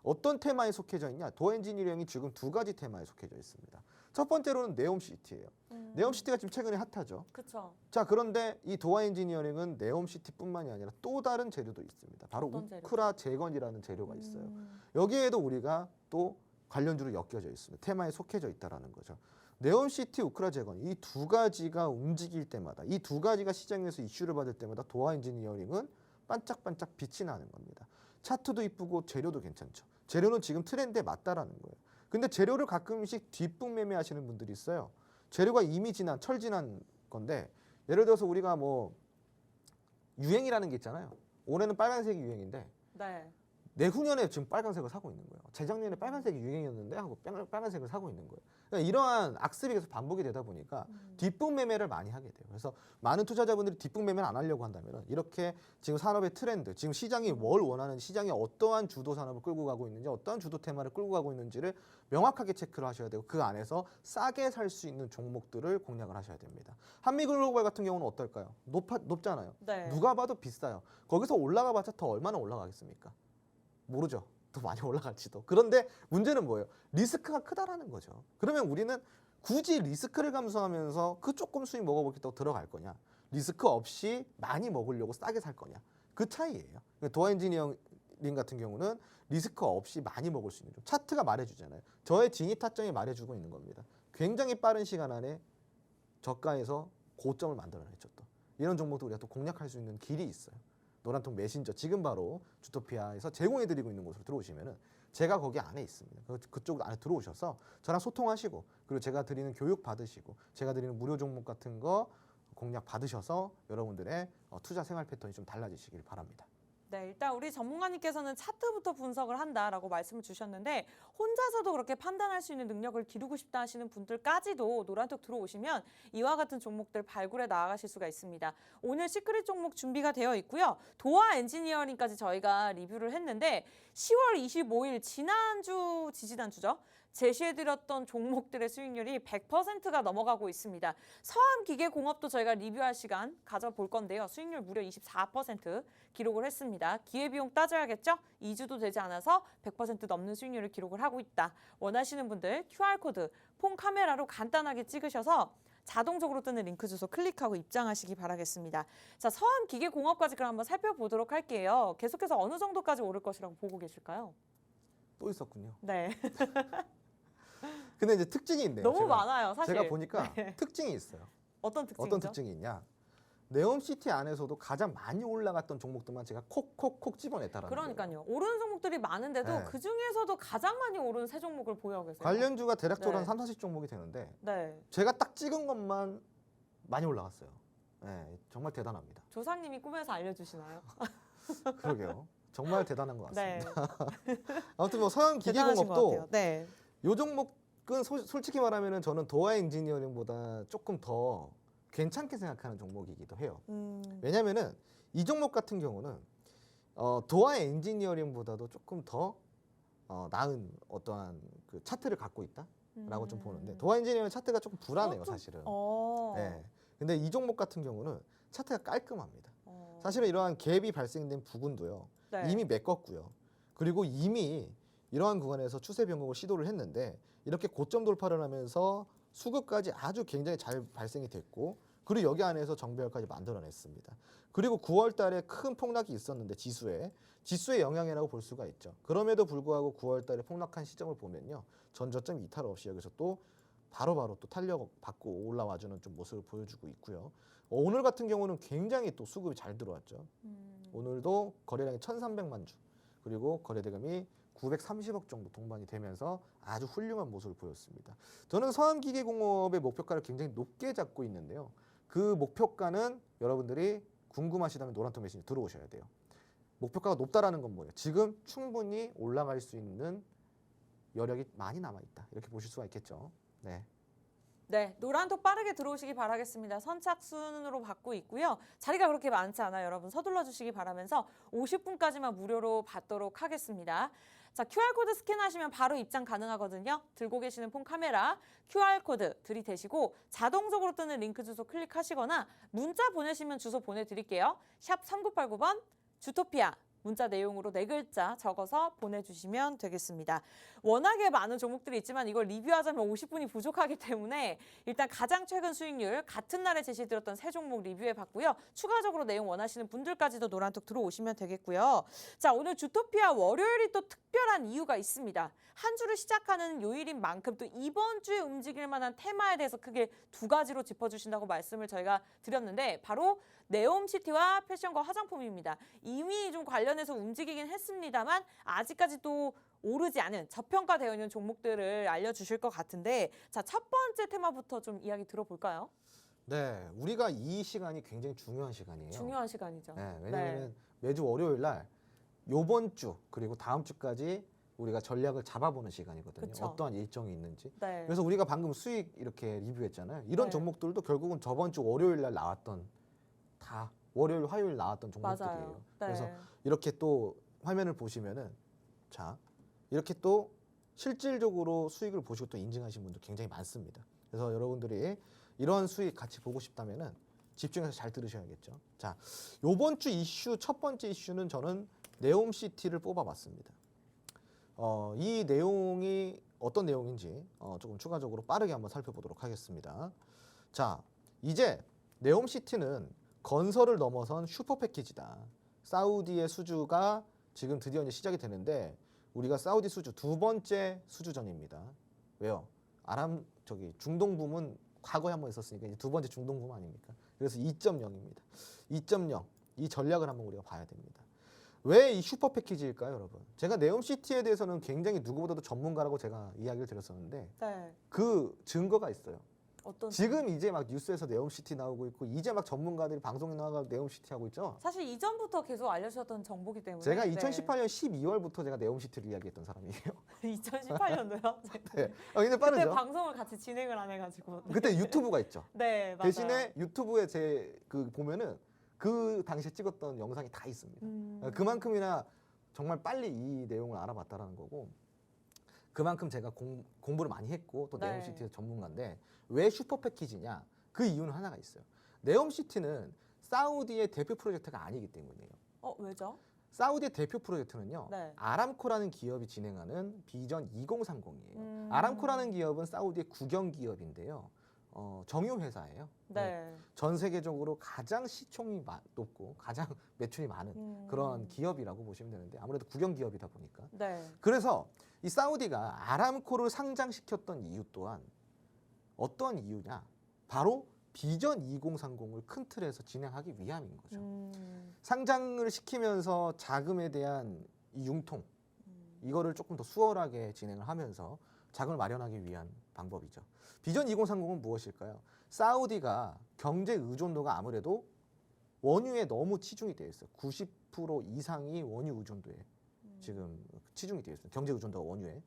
어떤 테마에 속해져 있냐? 도어 엔지니어링이 지금 두 가지 테마에 속해져 있습니다. 첫 번째로는 네옴시티예요. 네옴시티가 지금 최근에 핫하죠. 그렇죠. 자, 그런데 이 도어 엔지니어링은 네옴시티뿐만이 아니라 또 다른 재료도 있습니다. 바로 우크라 재건이라는 재료가 있어요. 여기에도 우리가 또 관련주로 엮여져 있습니다. 테마에 속해져 있다라는 거죠. 네옴시티, 우크라 재건 이 두 가지가 움직일 때마다 이 두 가지가 시장에서 이슈를 받을 때마다 도어 엔지니어링은 반짝반짝 빛이 나는 겁니다. 차트도 이쁘고 재료도 괜찮죠. 재료는 지금 트렌드에 맞다라는 거예요. 근데 재료를 가끔씩 뒷북 매매하시는 분들이 있어요. 재료가 이미 지난 철 지난 건데 예를 들어서 우리가 뭐 유행이라는 게 있잖아요. 올해는 빨간색이 유행인데 네. 내후년에 지금 빨간색을 사고 있는 거예요. 재작년에 빨간색이 유행이었는데 하고 빨간색을 사고 있는 거예요. 그러니까 이러한 악습이 계속 반복이 되다 보니까 뒷북 매매를 많이 하게 돼요. 그래서 많은 투자자분들이 뒷북 매매를 안 하려고 한다면 이렇게 지금 산업의 트렌드, 지금 시장이 뭘 원하는 시장이 어떠한 주도 산업을 끌고 가고 있는지 어떠한 주도 테마를 끌고 가고 있는지를 명확하게 체크를 하셔야 되고 그 안에서 싸게 살 수 있는 종목들을 공략을 하셔야 됩니다. 한미글로벌 같은 경우는 어떨까요? 높잖아요. 네. 누가 봐도 비싸요. 거기서 올라가봤자 더 얼마나 올라가겠습니까? 모르죠. 더 많이 올라갈지도. 그런데 문제는 뭐예요? 리스크가 크다라는 거죠. 그러면 우리는 굳이 리스크를 감수하면서 그 조금 수익 먹어보겠다고 들어갈 거냐? 리스크 없이 많이 먹으려고 싸게 살 거냐? 그 차이예요. 도어 엔지니어링 같은 경우는 리스크 없이 많이 먹을 수 있는 좀 차트가 말해주잖아요. 저의 진입 타점이 말해주고 있는 겁니다. 굉장히 빠른 시간 안에 저가에서 고점을 만들어냈죠. 또 이런 종목도 우리가 또 공략할 수 있는 길이 있어요. 노란통 메신저 지금 바로 주토피아에서 제공해드리고 있는 곳으로 들어오시면은 제가 거기 안에 있습니다. 그쪽 안에 들어오셔서 저랑 소통하시고 그리고 제가 드리는 교육 받으시고 제가 드리는 무료 종목 같은 거 공략 받으셔서 여러분들의 투자 생활 패턴이 좀 달라지시길 바랍니다. 네, 일단 우리 전문가님께서는 차트부터 분석을 한다라고 말씀을 주셨는데 혼자서도 그렇게 판단할 수 있는 능력을 기르고 싶다 하시는 분들까지도 노란톡 들어오시면 이와 같은 종목들 발굴해 나아가실 수가 있습니다. 오늘 시크릿 종목 준비가 되어 있고요. 도어 엔지니어링까지 저희가 리뷰를 했는데 10월 25일 지난주 지지난주죠. 제시해드렸던 종목들의 수익률이 100%가 넘어가고 있습니다. 서암기계공업도 저희가 리뷰할 시간 가져볼 건데요. 수익률 무려 24% 기록을 했습니다. 기회비용 따져야겠죠? 2주도 되지 않아서 100% 넘는 수익률을 기록을 하고 있다. 원하시는 분들 QR코드, 폰 카메라로 간단하게 찍으셔서 자동적으로 뜨는 링크 주소 클릭하고 입장하시기 바라겠습니다. 자, 서암기계공업까지 그럼 한번 살펴보도록 할게요. 계속해서 어느 정도까지 오를 것이라고 보고 계실까요? 또 있었군요. 네. 근데 이제 특징이 있네요. 너무 많아요, 사실. 제가 보니까 네. 특징이 있어요. 어떤 특징이죠? 어떤 특징이 있냐? 네옴시티 안에서도 가장 많이 올라갔던 종목들만 제가 콕콕콕 집어냈다라는 거예요. 그러니까요. 오르는 종목들이 많은데도 네. 그중에서도 가장 많이 오른 세 종목을 보유하고 계세요. 관련주가 대략적으로 네. 한 3, 40종목이 되는데 네. 제가 딱 찍은 것만 많이 올라갔어요. 네, 정말 대단합니다. 조상님이 꿈에서 알려주시나요? 그러게요. 정말 대단한 것 같습니다. 네. 아무튼 뭐 서양 대단하신 것 같아요. 기계공업도 네. 요 종목은 솔직히 말하면 저는 도어 엔지니어링보다 조금 더 괜찮게 생각하는 종목이기도 해요. 왜냐면은 이 종목 같은 경우는 도어 엔지니어링보다도 조금 더 나은 어떠한 그 차트를 갖고 있다. 좀 보는데 도화 엔지니어링 차트가 조금 불안해요, 좀- 사실은. 어. 네. 근데 이 종목 같은 경우는 차트가 깔끔합니다. 어. 사실은 이러한 갭이 발생된 부분도요. 네. 이미 메꿨고요. 그리고 이미 이러한 구간에서 추세 변동을 시도를 했는데 이렇게 고점 돌파를 하면서 수급까지 아주 굉장히 잘 발생이 됐고 그리고 여기 안에서 정배열까지 만들어냈습니다. 그리고 9월 달에 큰 폭락이 있었는데 지수의 영향이라고 볼 수가 있죠. 그럼에도 불구하고 9월 달에 폭락한 시점을 보면요. 전저점 이탈 없이 여기서 또 바로바로 또 탄력 받고 올라와주는 좀 모습을 보여주고 있고요. 오늘 같은 경우는 굉장히 또 수급이 잘 들어왔죠. 오늘도 거래량이 1,300만 주 그리고 거래대금이 930억 정도 동반이 되면서 아주 훌륭한 모습을 보였습니다. 저는 서암기계공업의 목표가를 굉장히 높게 잡고 있는데요. 그 목표가는 여러분들이 궁금하시다면 노란통 메시지 들어오셔야 돼요. 목표가가 높다라는 건 뭐예요? 지금 충분히 올라갈 수 있는 여력이 많이 남아있다. 이렇게 보실 수가 있겠죠. 네. 네, 노란톡 빠르게 들어오시기 바라겠습니다. 선착순으로 받고 있고요. 자리가 그렇게 많지 않아요. 여러분 서둘러 주시기 바라면서 50분까지만 무료로 받도록 하겠습니다. 자, QR코드 스캔하시면 바로 입장 가능하거든요. 들고 계시는 폰 카메라 QR코드 들이대시고 자동적으로 뜨는 링크 주소 클릭하시거나 문자 보내시면 주소 보내드릴게요. 샵 3989번 주토피아. 문자 내용으로 4글자 적어서 보내주시면 되겠습니다. 워낙에 많은 종목들이 있지만 이걸 리뷰하자면 50분이 부족하기 때문에 일단 가장 최근 수익률 같은 날에 제시드렸던 세 종목 리뷰해봤고요. 추가적으로 내용 원하시는 분들까지도 노란톡 들어오시면 되겠고요. 자, 오늘 주토피아 월요일이 또 특별한 이유가 있습니다. 한 주를 시작하는 요일인 만큼 또 이번 주에 움직일 만한 테마에 대해서 크게 2가지로 짚어주신다고 말씀을 저희가 드렸는데 바로 네옴시티와 패션과 화장품입니다. 이미 좀 관련해서 움직이긴 했습니다만 아직까지 또 오르지 않은 저평가되어 있는 종목들을 알려주실 것 같은데 자, 첫 번째 테마부터 좀 이야기 들어볼까요? 네, 우리가 이 시간이 굉장히 중요한 시간이에요. 중요한 시간이죠. 네, 왜냐하면 매주 월요일 날 요번 주 그리고 다음 주까지 우리가 전략을 잡아보는 시간이거든요. 그쵸. 어떠한 일정이 있는지. 네. 그래서 우리가 방금 수익 이렇게 리뷰했잖아요. 이런 네. 종목들도 결국은 저번 주 월요일 날 나왔던 다 월요일, 화요일 나왔던 종목들이에요. 맞아요. 네. 그래서 이렇게 또 화면을 보시면은 자 이렇게 또 실질적으로 수익을 보시고 또 인증하신 분들 굉장히 많습니다. 그래서 여러분들이 이런 수익 같이 보고 싶다면은 집중해서 잘 들으셔야겠죠. 자, 요번 주 이슈 첫 번째 이슈는 저는 네옴시티를 뽑아봤습니다. 이 내용이 어떤 내용인지 조금 추가적으로 빠르게 한번 살펴보도록 하겠습니다. 자, 이제 네옴시티는 건설을 넘어선 슈퍼 패키지다. 사우디의 수주가 지금 드디어 이제 시작이 되는데 우리가 사우디 수주 2번째 수주전입니다. 왜요? 중동 붐은 과거에 한번 있었으니까 이제 2번째 중동 붐 아닙니까? 그래서 2.0입니다. 2.0 이 전략을 한번 우리가 봐야 됩니다. 왜 이 슈퍼 패키지일까요, 여러분? 제가 네옴시티에 대해서는 굉장히 누구보다도 전문가라고 제가 이야기를 드렸었는데 네. 그 증거가 있어요. 어떤 지금 이제 막 뉴스에서 네옴시티 나오고 있고 이제 막 전문가들이 방송에 나와서 네옴시티 하고 있죠. 사실 이전부터 계속 알려주셨던 정보기 때문에 제가 2018년 12월부터 제가 네옴시티를 이야기했던 사람이에요. 2018년도요? 네. 굉장히 그때 빠르죠. 방송을 같이 진행을 안 해가지고 그때 유튜브가 있죠. 네, 맞아요. 대신에 유튜브에 제 그 보면은 그 당시에 찍었던 영상이 다 있습니다. 그만큼이나 정말 빨리 이 내용을 알아봤다라는 거고 그만큼 제가 공부를 많이 했고 또 네. 네옴시티에서 전문가인데 왜 슈퍼 패키지냐? 그 이유는 하나가 있어요. 네옴시티는 사우디의 대표 프로젝트가 아니기 때문이에요. 왜죠? 사우디의 대표 프로젝트는요. 네. 아람코라는 기업이 진행하는 비전 2030이에요. 아람코라는 기업은 사우디의 국영 기업인데요. 정유 회사예요. 네. 전 세계적으로 가장 시총이 높고 가장 매출이 많은 그런 기업이라고 보시면 되는데 아무래도 국영 기업이다 보니까 네. 그래서 이 사우디가 아람코를 상장시켰던 이유 또한 어떠한 이유냐? 바로 비전 2030을 큰 틀에서 진행하기 위함인 거죠. 상장을 시키면서 자금에 대한 이 융통 이거를 조금 더 수월하게 진행을 하면서 자금을 마련하기 위한 방법이죠. 비전 2030은 무엇일까요? 사우디가 경제 의존도가 아무래도 원유에 너무 치중이 되어 있어요. 90% 이상이 원유 의존도에 지금 치중이 되어 있습니다. 경제 의존도가 원유에.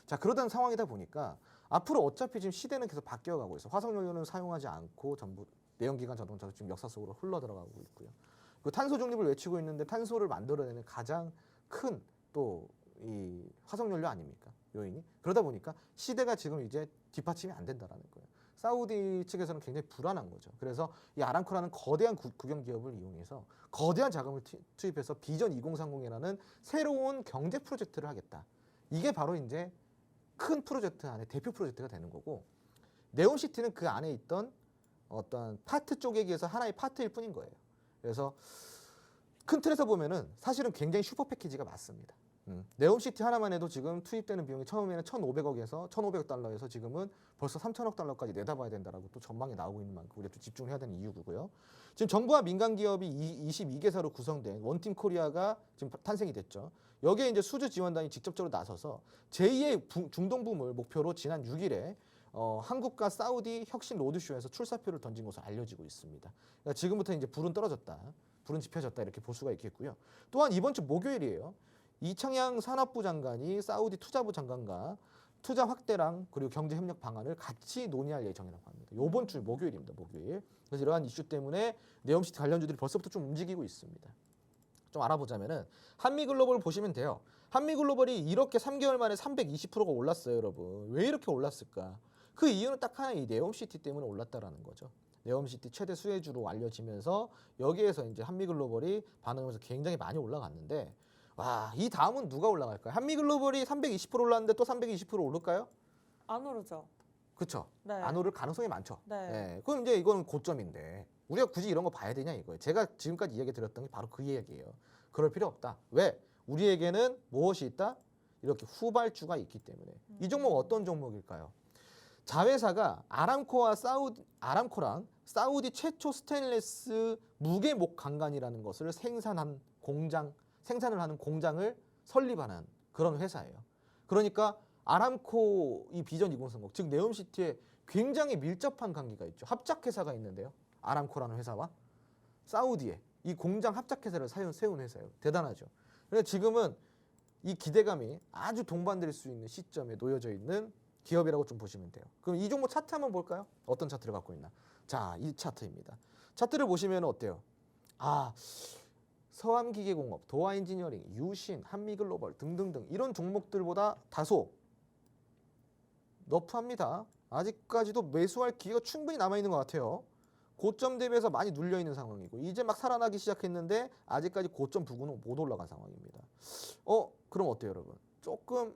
자, 그러던 상황이다 보니까 앞으로 어차피 지금 시대는 계속 바뀌어가고 있어요. 화석연료는 사용하지 않고 전부 내연기관 자동차로 지금 역사 속으로 흘러 들어가고 있고요. 그 탄소 중립을 외치고 있는데 탄소를 만들어내는 가장 큰 또 이 화석연료 아닙니까? 요인이. 그러다 보니까 시대가 지금 이제 뒷받침이 안 된다라는 거예요. 사우디 측에서는 굉장히 불안한 거죠. 그래서 이 아람코라는 거대한 국영 기업을 이용해서 거대한 자금을 투입해서 비전 2030이라는 새로운 경제 프로젝트를 하겠다. 이게 바로 이제 큰 프로젝트 안에 대표 프로젝트가 되는 거고, 네옴시티는 그 안에 있던 어떤 파트 쪼개기에서 하나의 파트일 뿐인 거예요. 그래서 큰 틀에서 보면은 사실은 굉장히 슈퍼 패키지가 맞습니다. 네옴시티 하나만 해도 지금 투입되는 비용이 처음에는 1,500억에서 1,500달러에서 지금은 벌써 3,000억 달러까지 내다봐야 된다라고 또 전망이 나오고 있는 만큼 우리가 또 집중을 해야 되는 이유고요. 지금 정부와 민간 기업이 22개사로 구성된 원팀 코리아가 지금 탄생이 됐죠. 여기에 이제 수주 지원단이 직접적으로 나서서 제2의 중동 붐을 목표로 지난 6일에 한국과 사우디 혁신 로드쇼에서 출사표를 던진 것으로 알려지고 있습니다. 그러니까 지금부터 이제 불은 떨어졌다, 불은 지펴졌다 이렇게 볼 수가 있겠고요. 또한 이번 주 목요일이에요. 이창양 산업부 장관이 사우디 투자부 장관과 투자 확대랑 그리고 경제 협력 방안을 같이 논의할 예정이라고 합니다. 이번 주 목요일입니다. 목요일. 그래서 이러한 이슈 때문에 네옴시티 관련주들이 벌써부터 좀 움직이고 있습니다. 좀 알아보자면은 한미글로벌 보시면 돼요. 한미글로벌이 이렇게 3개월 만에 320%가 올랐어요, 여러분. 왜 이렇게 올랐을까? 그 이유는 딱 하나, 이 네옴시티 때문에 올랐다라는 거죠. 네옴시티 최대 수혜주로 알려지면서 여기에서 이제 한미글로벌이 반응하면서 굉장히 많이 올라갔는데, 와, 이 다음은 누가 올라갈까요? 한미글로벌이 320% 올랐는데 또 320% 오를까요? 안 오르죠. 그렇죠. 네. 안 오를 가능성이 많죠. 네. 네. 그럼 이제 이건 고점인데 우리가 굳이 이런 거 봐야 되냐 이거예요. 제가 지금까지 이야기 드렸던 게 바로 그 이야기예요. 그럴 필요 없다. 왜? 우리에게는 무엇이 있다? 이렇게 후발주가 있기 때문에. 이 종목 어떤 종목일까요? 자회사가 아람코랑 사우디 최초 스테인레스 무게목 강간이라는 것을 생산을 하는 공장을 설립하는 그런 회사예요. 그러니까 아람코 이 비전 2030, 즉 네옴시티에 굉장히 밀접한 관계가 있죠. 합작회사가 있는데요. 아람코라는 회사와 사우디에 이 공장 합작회사를 세운 회사예요. 대단하죠. 그래서 지금은 이 기대감이 아주 동반될 수 있는 시점에 놓여져 있는 기업이라고 좀 보시면 돼요. 그럼 이 종목 차트 한번 볼까요? 어떤 차트를 갖고 있나? 자, 이 차트입니다. 차트를 보시면 어때요? 서암기계공업, 도화엔지니어링, 유신, 한미글로벌 등등등 이런 종목들보다 다소 너프합니다. 아직까지도 매수할 기회가 충분히 남아있는 것 같아요. 고점 대비해서 많이 눌려있는 상황이고 이제 막 살아나기 시작했는데 아직까지 고점 부근은 못 올라간 상황입니다. 그럼 어때요, 여러분? 조금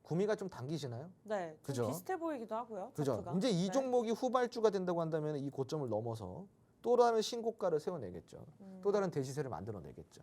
구미가 좀 당기시나요? 네, 좀 그죠? 비슷해 보이기도 하고요. 그죠? 차트가. 이제 이 네. 종목이 후발주가 된다고 한다면 이 고점을 넘어서 또 다른 신고가를 세워내겠죠. 또 다른 대시세를 만들어내겠죠.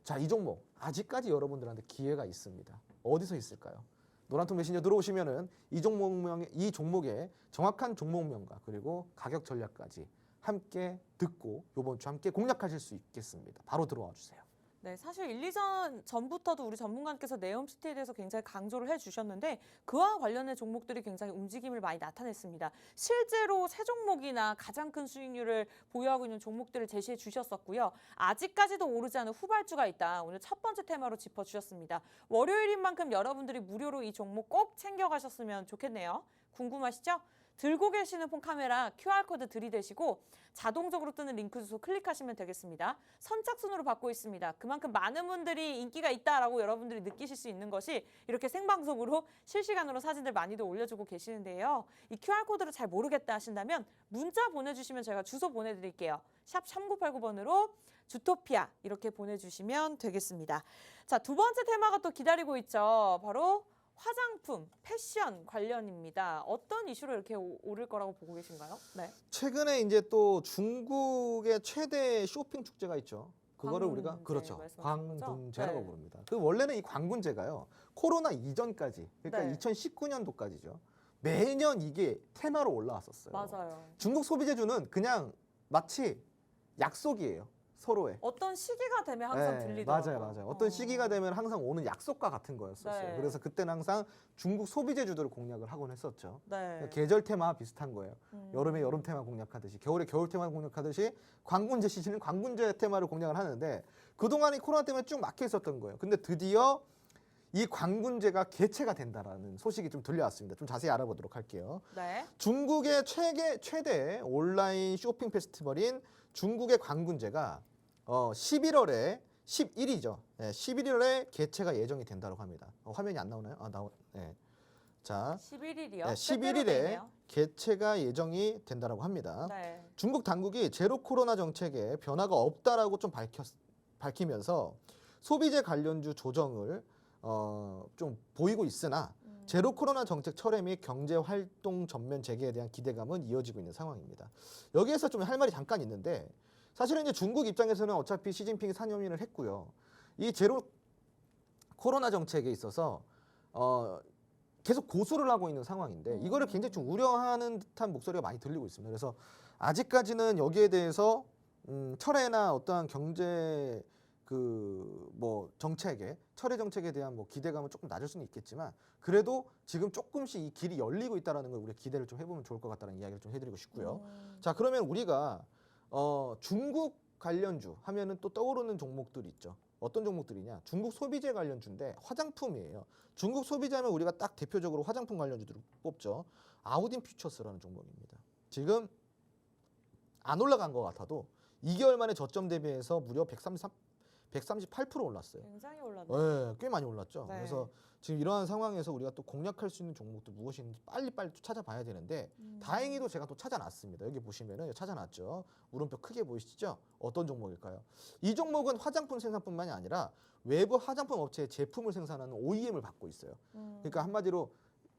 자, 이 종목 아직까지 여러분들한테 기회가 있습니다. 어디서 있을까요? 노란통 메신저 들어오시면은 이 종목의 정확한 종목명과 그리고 가격 전략까지 함께 듣고 이번 주 함께 공략하실 수 있겠습니다. 바로 들어와 주세요. 네, 사실 1, 2전 전부터도 우리 전문가님께서 네옴시티에 대해서 굉장히 강조를 해주셨는데 그와 관련된 종목들이 굉장히 움직임을 많이 나타냈습니다. 실제로 새 종목이나 가장 큰 수익률을 보유하고 있는 종목들을 제시해 주셨었고요. 아직까지도 오르지 않은 후발주가 있다. 오늘 첫 번째 테마로 짚어주셨습니다. 월요일인 만큼 여러분들이 무료로 이 종목 꼭 챙겨가셨으면 좋겠네요. 궁금하시죠? 들고 계시는 폰 카메라 QR코드 들이대시고 자동적으로 뜨는 링크 주소 클릭하시면 되겠습니다. 선착순으로 받고 있습니다. 그만큼 많은 분들이 인기가 있다라고 여러분들이 느끼실 수 있는 것이 이렇게 생방송으로 실시간으로 사진들 많이들 올려주고 계시는데요. 이 QR코드를 잘 모르겠다 하신다면 문자 보내주시면 제가 주소 보내드릴게요. 샵 3989번으로 주토피아 이렇게 보내주시면 되겠습니다. 자, 두 번째 테마가 또 기다리고 있죠. 바로 화장품, 패션 관련입니다. 어떤 이슈로 이렇게 오를 거라고 보고 계신가요? 네. 최근에 이제 또 중국의 최대 쇼핑 축제가 있죠. 그거를 우리가 광군제 그렇죠. 말씀하시는 거죠? 광군제라고 네. 부릅니다. 그 원래는 이 광군제가요. 코로나 이전까지 그러니까 네. 2019년도까지죠. 매년 이게 테마로 올라왔었어요. 맞아요. 중국 소비재주는 그냥 마치 약속이에요. 서로의. 어떤 시기가 되면 항상 네, 들리더라고요. 맞아요. 어떤 시기가 되면 항상 오는 약속과 같은 거였었어요. 네. 그래서 그때는 항상 중국 소비재주들을 공략을 하곤 했었죠. 네. 계절 테마 비슷한 거예요. 여름에 여름 테마 공략하듯이, 겨울에 겨울 테마 공략하듯이 광군제 시즌은 광군제 테마를 공략을 하는데 그동안이 코로나 때문에 쭉 막혀 있었던 거예요. 근데 드디어 이 광군제가 개최가 된다라는 소식이 좀 들려왔습니다. 좀 자세히 알아보도록 할게요. 네. 중국의 최대 온라인 쇼핑 페스티벌인 중국의 광군제가 11월에 11일이죠. 네, 11월에 개최가 예정이 된다고 합니다. 화면이 안 나오나요? 네. 자, 11일이요? 네, 11일에 개최가 예정이 된다라고 합니다. 네. 중국 당국이 제로 코로나 정책에 변화가 없다라고 좀 밝히면서 소비재 관련주 조정을 좀 보이고 있으나 제로 코로나 정책 철회 및 경제 활동 전면 재개에 대한 기대감은 이어지고 있는 상황입니다. 여기에서 좀 할 말이 잠깐 있는데 사실은 이제 중국 입장에서는 어차피 시진핑이 4년을 했고요. 이 제로 코로나 정책에 있어서 계속 고수를 하고 있는 상황인데 이거를 굉장히 좀 우려하는 듯한 목소리가 많이 들리고 있습니다. 그래서 아직까지는 여기에 대해서 철회나 어떠한 경제 정책에 철회 정책에 대한 기대감은 조금 낮을 수는 있겠지만 그래도 지금 조금씩 이 길이 열리고 있다라는 걸 우리가 기대를 좀 해보면 좋을 것 같다는 이야기를 좀 해드리고 싶고요. 자, 그러면 우리가 중국 관련주 하면은 또 떠오르는 종목들이 있죠. 어떤 종목들이냐? 중국 소비재 관련주인데 화장품이에요. 중국 소비재하면 우리가 딱 대표적으로 화장품 관련주들을 뽑죠. 아우딘 퓨처스라는 종목입니다. 지금 안 올라간 것 같아도 2개월 만에 저점 대비해서 무려 138% 올랐어요. 굉장히 올랐네요. 네, 꽤 많이 올랐죠. 네. 그래서 지금 이러한 상황에서 우리가 또 공략할 수 있는 종목도 무엇이 있는지 빨리빨리 또 찾아봐야 되는데 다행히도 제가 또 찾아놨습니다. 여기 보시면은 찾아놨죠. 물음표 크게 보이시죠? 어떤 종목일까요? 이 종목은 화장품 생산뿐만이 아니라 외부 화장품 업체의 제품을 생산하는 OEM을 받고 있어요. 그러니까 한마디로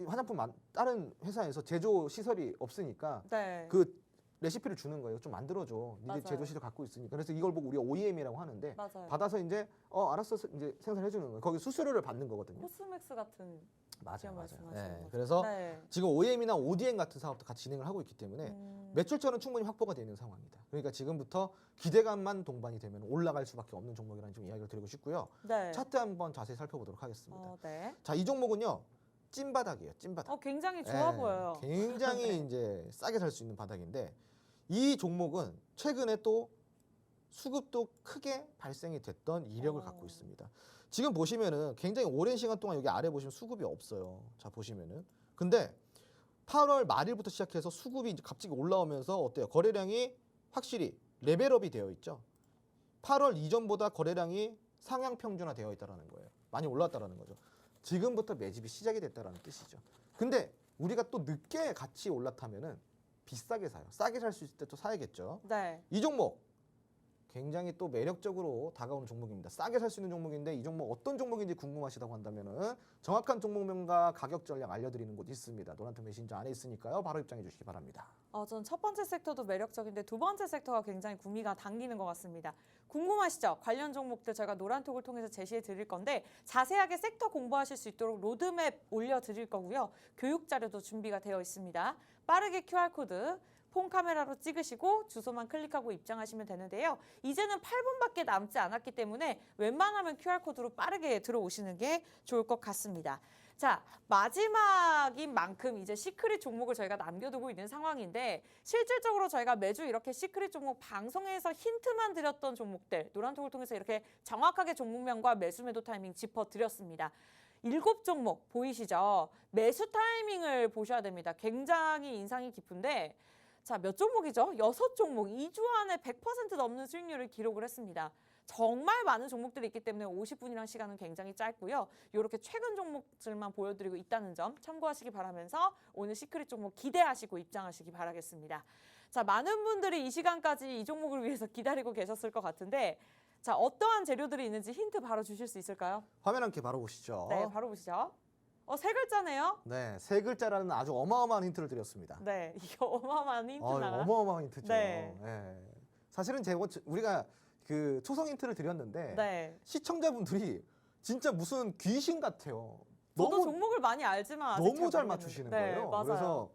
화장품 다른 회사에서 제조 시설이 없으니까 네. 그 레시피를 주는 거예요. 좀 만들어줘. 니네 맞아요. 제조 시설 갖고 있으니까. 그래서 이걸 보고 우리가 OEM이라고 하는데 맞아요. 받아서 이제 알았어 이제 생산해 주는 거예요. 거기 수수료를 받는 거거든요. 코스맥스 같은 맞아요. 말씀하시는 네, 거죠. 그래서 네. 지금 OEM이나 ODM 같은 사업도 같이 진행을 하고 있기 때문에 매출처는 충분히 확보가 되는 상황이다. 그러니까 지금부터 기대감만 동반이 되면 올라갈 수밖에 없는 종목이라는 좀 이야기를 드리고 싶고요. 네. 차트 한번 자세히 살펴보도록 하겠습니다. 네. 자, 이 종목은요. 찐바닥이에요. 찐바닥. 굉장히 좋아 네, 보여요. 굉장히 네. 이제 싸게 살 수 있는 바닥인데 이 종목은 최근에 또 수급도 크게 발생이 됐던 이력을 갖고 있습니다. 지금 보시면은 굉장히 오랜 시간 동안 여기 아래 보시면 수급이 없어요. 자, 보시면은. 근데 8월 말일부터 시작해서 수급이 이제 갑자기 올라오면서 어때요? 거래량이 확실히 레벨업이 되어 있죠. 8월 이전보다 거래량이 상향 평준화 되어 있다라는 거예요. 많이 올랐다라는 거죠. 지금부터 매집이 시작이 됐다라는 뜻이죠. 근데 우리가 또 늦게 같이 올라타면은 비싸게 사요. 싸게 살 수 있을 때 또 사야겠죠. 네. 이 종목 굉장히 또 매력적으로 다가오는 종목입니다. 싸게 살 수 있는 종목인데 이 종목 어떤 종목인지 궁금하시다고 한다면은 정확한 종목명과 가격 전략 알려드리는 곳 있습니다. 노란트 메신저 안에 있으니까요. 바로 입장해 주시기 바랍니다. 전 첫 번째 섹터도 매력적인데 두 번째 섹터가 굉장히 구미가 당기는 것 같습니다. 궁금하시죠? 관련 종목들 저희가 노란톡을 통해서 제시해 드릴 건데 자세하게 섹터 공부하실 수 있도록 로드맵 올려드릴 거고요. 교육 자료도 준비가 되어 있습니다. 빠르게 QR코드 폰 카메라로 찍으시고 주소만 클릭하고 입장하시면 되는데요. 이제는 8분밖에 남지 않았기 때문에 웬만하면 QR코드로 빠르게 들어오시는 게 좋을 것 같습니다. 자, 마지막인 만큼 이제 시크릿 종목을 저희가 남겨두고 있는 상황인데 실질적으로 저희가 매주 이렇게 시크릿 종목 방송에서 힌트만 드렸던 종목들 노란톡을 통해서 이렇게 정확하게 종목명과 매수 매도 타이밍 짚어드렸습니다. 7종목 보이시죠? 매수 타이밍을 보셔야 됩니다. 굉장히 인상이 깊은데 자, 몇 종목이죠? 6종목, 2주 안에 100% 넘는 수익률을 기록을 했습니다. 정말 많은 종목들이 있기 때문에 50분이라는 시간은 굉장히 짧고요. 이렇게 최근 종목들만 보여드리고 있다는 점 참고하시기 바라면서 오늘 시크릿 종목 기대하시고 입장하시기 바라겠습니다. 자, 많은 분들이 이 시간까지 이 종목을 위해서 기다리고 계셨을 것 같은데 자, 어떠한 재료들이 있는지 힌트 바로 주실 수 있을까요? 화면 함께 바로 보시죠. 네, 바로 보시죠. 세 글자네요. 네, 세 글자라는 아주 어마어마한 힌트를 드렸습니다. 네, 이거 어마어마한 힌트나. 어마어마한 힌트죠. 네. 네. 사실은 우리가 그 초성 힌트를 드렸는데 네. 시청자분들이 진짜 무슨 귀신 같아요. 저도 종목을 많이 알지만 아직 너무 잘 모르겠는데. 맞추시는 네, 거예요. 맞아요. 그래서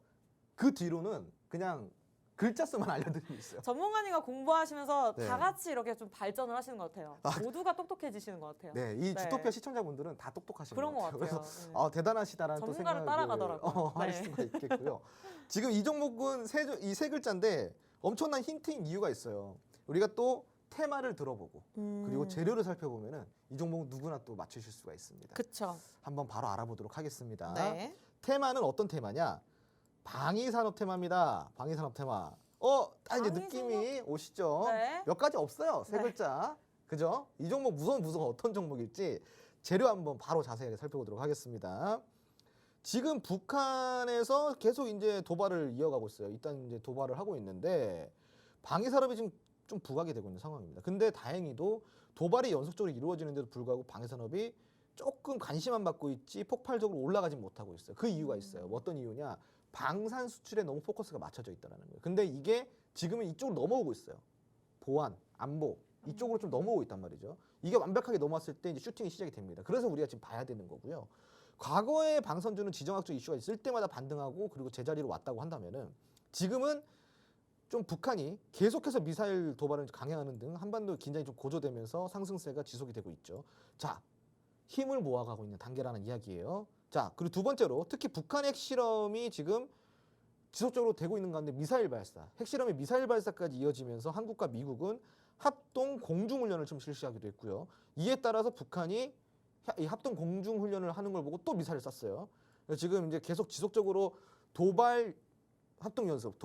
그 뒤로는 그냥 글자 수만 알려드리고 있어요. 전문가님과 공부하시면서 네. 다 같이 이렇게 좀 발전을 하시는 것 같아요. 모두가 똑똑해지시는 것 같아요. 네, 이 네. 주토피아 시청자분들은 다 똑똑하신 그런 것 것 같아요. 그래서 대단하시다라는 또 전문가를 생각을 따라가더라고요. 할 네. 수가 있겠고요. 지금 이 종목은 이 세 글자인데 엄청난 힌트인 이유가 있어요. 우리가 또 테마를 들어보고 그리고 재료를 살펴보면은 이 종목은 누구나 또 맞추실 수가 있습니다. 그쵸. 한번 바로 알아보도록 하겠습니다. 네. 테마는 어떤 테마냐? 방위산업 테마입니다. 방위산업 테마. 딱 이제 느낌이 오시죠? 네. 몇 가지 없어요. 세 네. 글자. 그죠? 이 종목 무서운 어떤 종목일지 재료 한번 바로 자세하게 살펴보도록 하겠습니다. 지금 북한에서 계속 이제 도발을 이어가고 있어요. 일단 이제 도발을 하고 있는데 방위 산업이 지금 좀 부각이 되고 있는 상황입니다. 근데 다행히도 도발이 연속적으로 이루어지는데도 불구하고 방위 산업이 조금 관심만 받고 있지 폭발적으로 올라가지 못하고 있어요. 그 이유가 있어요. 어떤 이유냐? 방산 수출에 너무 포커스가 맞춰져 있다는 거예요. 근데 이게 지금은 이쪽으로 넘어오고 있어요. 보안, 안보 이쪽으로 좀 넘어오고 있단 말이죠. 이게 완벽하게 넘어왔을 때 이제 슈팅이 시작이 됩니다. 그래서 우리가 지금 봐야 되는 거고요. 과거에 방산주는 지정학적 이슈가 있을 때마다 반등하고 그리고 제자리로 왔다고 한다면은 지금은 좀 북한이 계속해서 미사일 도발을 강행하는 등 한반도 긴장이 좀 고조되면서 상승세가 지속이 되고 있죠. 자, 힘을 모아가고 있는 단계라는 이야기예요. 자, 그리고 두 번째로 특히 북한의 핵실험이 지금 지속적으로 되고 있는 가운데 미사일 발사, 핵실험의 미사일 발사까지 이어지면서 한국과 미국은 합동 공중훈련을 좀 실시하기도 했고요. 이에 따라서 북한이 이 합동 공중훈련을 하는 걸 보고 또 미사일을 쐈어요. 그래서 지금 이제 계속 지속적으로 도발 합동 연습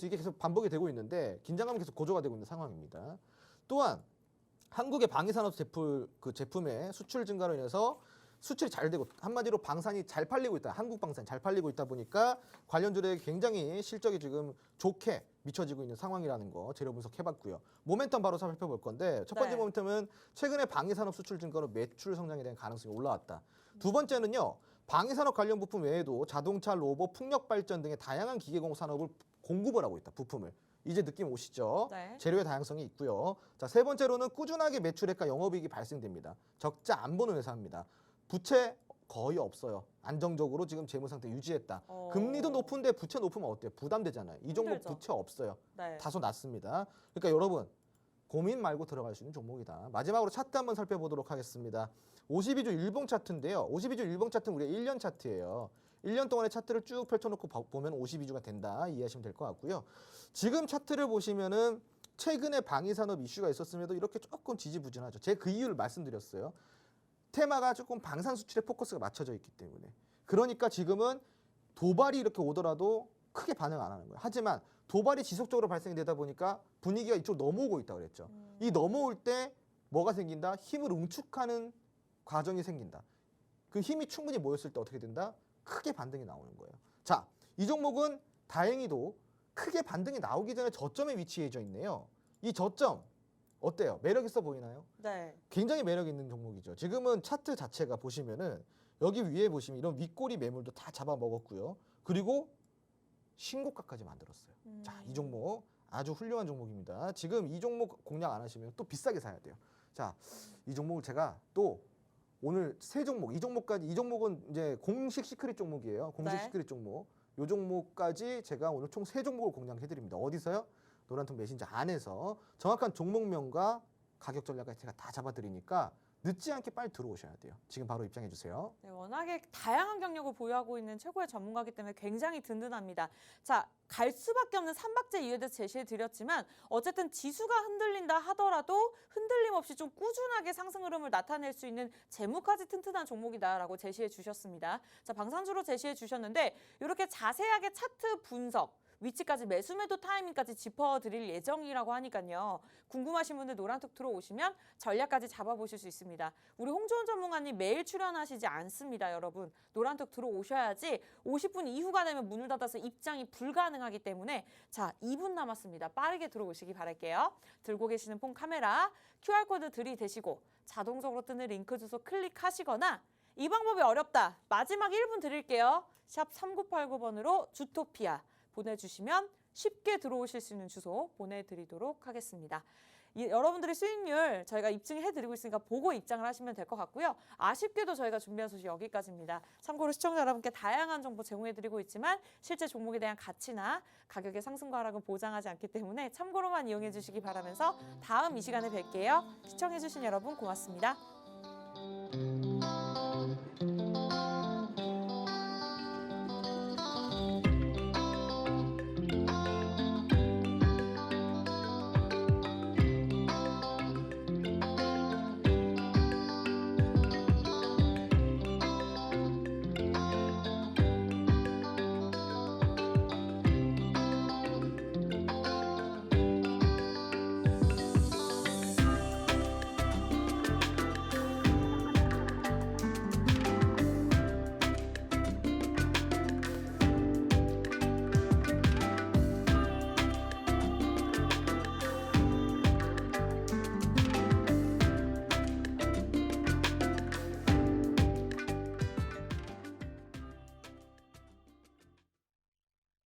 이게 계속 반복이 되고 있는데 긴장감이 계속 고조가 되고 있는 상황입니다. 또한 한국의 방위산업 제품의 수출 증가로 인해서 수출이 잘 되고 한마디로 방산이 잘 팔리고 있다. 한국 방산이 잘 팔리고 있다 보니까 관련주들에게 굉장히 실적이 지금 좋게 미쳐지고 있는 상황이라는 거 재료 분석해봤고요. 모멘텀 바로 살펴볼 건데 첫 번째 네. 모멘텀은 최근에 방위산업 수출 증가로 매출 성장에 대한 가능성이 올라왔다. 두 번째는요. 방위산업 관련 부품 외에도 자동차, 로봇, 풍력 발전 등의 다양한 기계공 산업을 공급을 하고 있다. 부품을. 이제 느낌 오시죠? 네. 재료의 다양성이 있고요. 자, 세 번째로는 꾸준하게 매출액과 영업이익이 발생됩니다. 적자 안 보는 회사입니다. 부채 거의 없어요. 안정적으로 지금 재무 상태 유지했다. 금리도 높은데 부채 높으면 어때요? 부담되잖아요. 이 종목 힘들죠. 부채 없어요. 네. 다소 낮습니다. 그러니까 여러분 고민 말고 들어갈 수 있는 종목이다. 마지막으로 차트 한번 살펴보도록 하겠습니다. 52주 일봉 차트인데요. 52주 일봉 차트는 우리가 1년 차트예요. 1년 동안의 차트를 쭉 펼쳐놓고 보면 52주가 된다. 이해하시면 될 것 같고요. 지금 차트를 보시면은 최근에 방위산업 이슈가 있었음에도 이렇게 조금 지지부진하죠. 제가 그 이유를 말씀드렸어요. 테마가 조금 방산 수출에 포커스가 맞춰져 있기 때문에. 그러니까 지금은 도발이 이렇게 오더라도 크게 반응 안 하는 거예요. 하지만 도발이 지속적으로 발생이 되다 보니까 분위기가 이쪽으로 넘어오고 있다고 그랬죠. 이 넘어올 때 뭐가 생긴다? 힘을 응축하는 과정이 생긴다. 그 힘이 충분히 모였을 때 어떻게 된다? 크게 반등이 나오는 거예요. 자, 이 종목은 다행히도 크게 반등이 나오기 전에 저점에 위치해져 있네요. 이 저점 어때요? 매력 있어 보이나요? 네. 굉장히 매력 있는 종목이죠. 지금은 차트 자체가 보시면은 여기 위에 보시면 이런 윗꼬리 매물도 다 잡아먹었고요. 그리고 신고가까지 만들었어요. 자, 이 종목 아주 훌륭한 종목입니다. 지금 이 종목 공략 안 하시면 또 비싸게 사야 돼요. 자, 이 종목을 제가 또 오늘 세 종목, 이 종목은 이제 공식 시크릿 종목이에요. 공식 네. 시크릿 종목. 이 종목까지 제가 오늘 총 세 종목을 공략해 드립니다. 어디서요? 노란통 메신저 안에서 정확한 종목명과 가격 전략까지 제가 다 잡아 드리니까 늦지 않게 빨리 들어오셔야 돼요. 지금 바로 입장해 주세요. 네, 워낙에 다양한 경력을 보유하고 있는 최고의 전문가이기 때문에 굉장히 든든합니다. 자, 갈 수밖에 없는 삼박제 이유에 대해서 제시해 드렸지만 어쨌든 지수가 흔들린다 하더라도 흔들림 없이 좀 꾸준하게 상승 흐름을 나타낼 수 있는 재무까지 튼튼한 종목이다라고 제시해 주셨습니다. 자, 방산주로 제시해 주셨는데 이렇게 자세하게 차트 분석, 위치까지 매수매도 타이밍까지 짚어드릴 예정이라고 하니까요. 궁금하신 분들 노란톡 들어오시면 전략까지 잡아보실 수 있습니다. 우리 홍조원 전문가님 매일 출연하시지 않습니다, 여러분. 노란톡 들어오셔야지 50분 이후가 되면 문을 닫아서 입장이 불가능하기 때문에 자, 2분 남았습니다. 빠르게 들어오시기 바랄게요. 들고 계시는 폰 카메라, QR코드 들이대시고 자동적으로 뜨는 링크 주소 클릭하시거나 이 방법이 어렵다. 마지막 1분 드릴게요. 샵 3989번으로 주토피아. 보내주시면 쉽게 들어오실 수 있는 주소 보내드리도록 하겠습니다. 여러분들의 수익률 저희가 입증해드리고 있으니까 보고 입장을 하시면 될 것 같고요. 아쉽게도 저희가 준비한 소식 여기까지입니다. 참고로 시청자 여러분께 다양한 정보 제공해드리고 있지만 실제 종목에 대한 가치나 가격의 상승과 하락은 보장하지 않기 때문에 참고로만 이용해 주시기 바라면서 다음 이 시간에 뵐게요. 시청해주신 여러분 고맙습니다.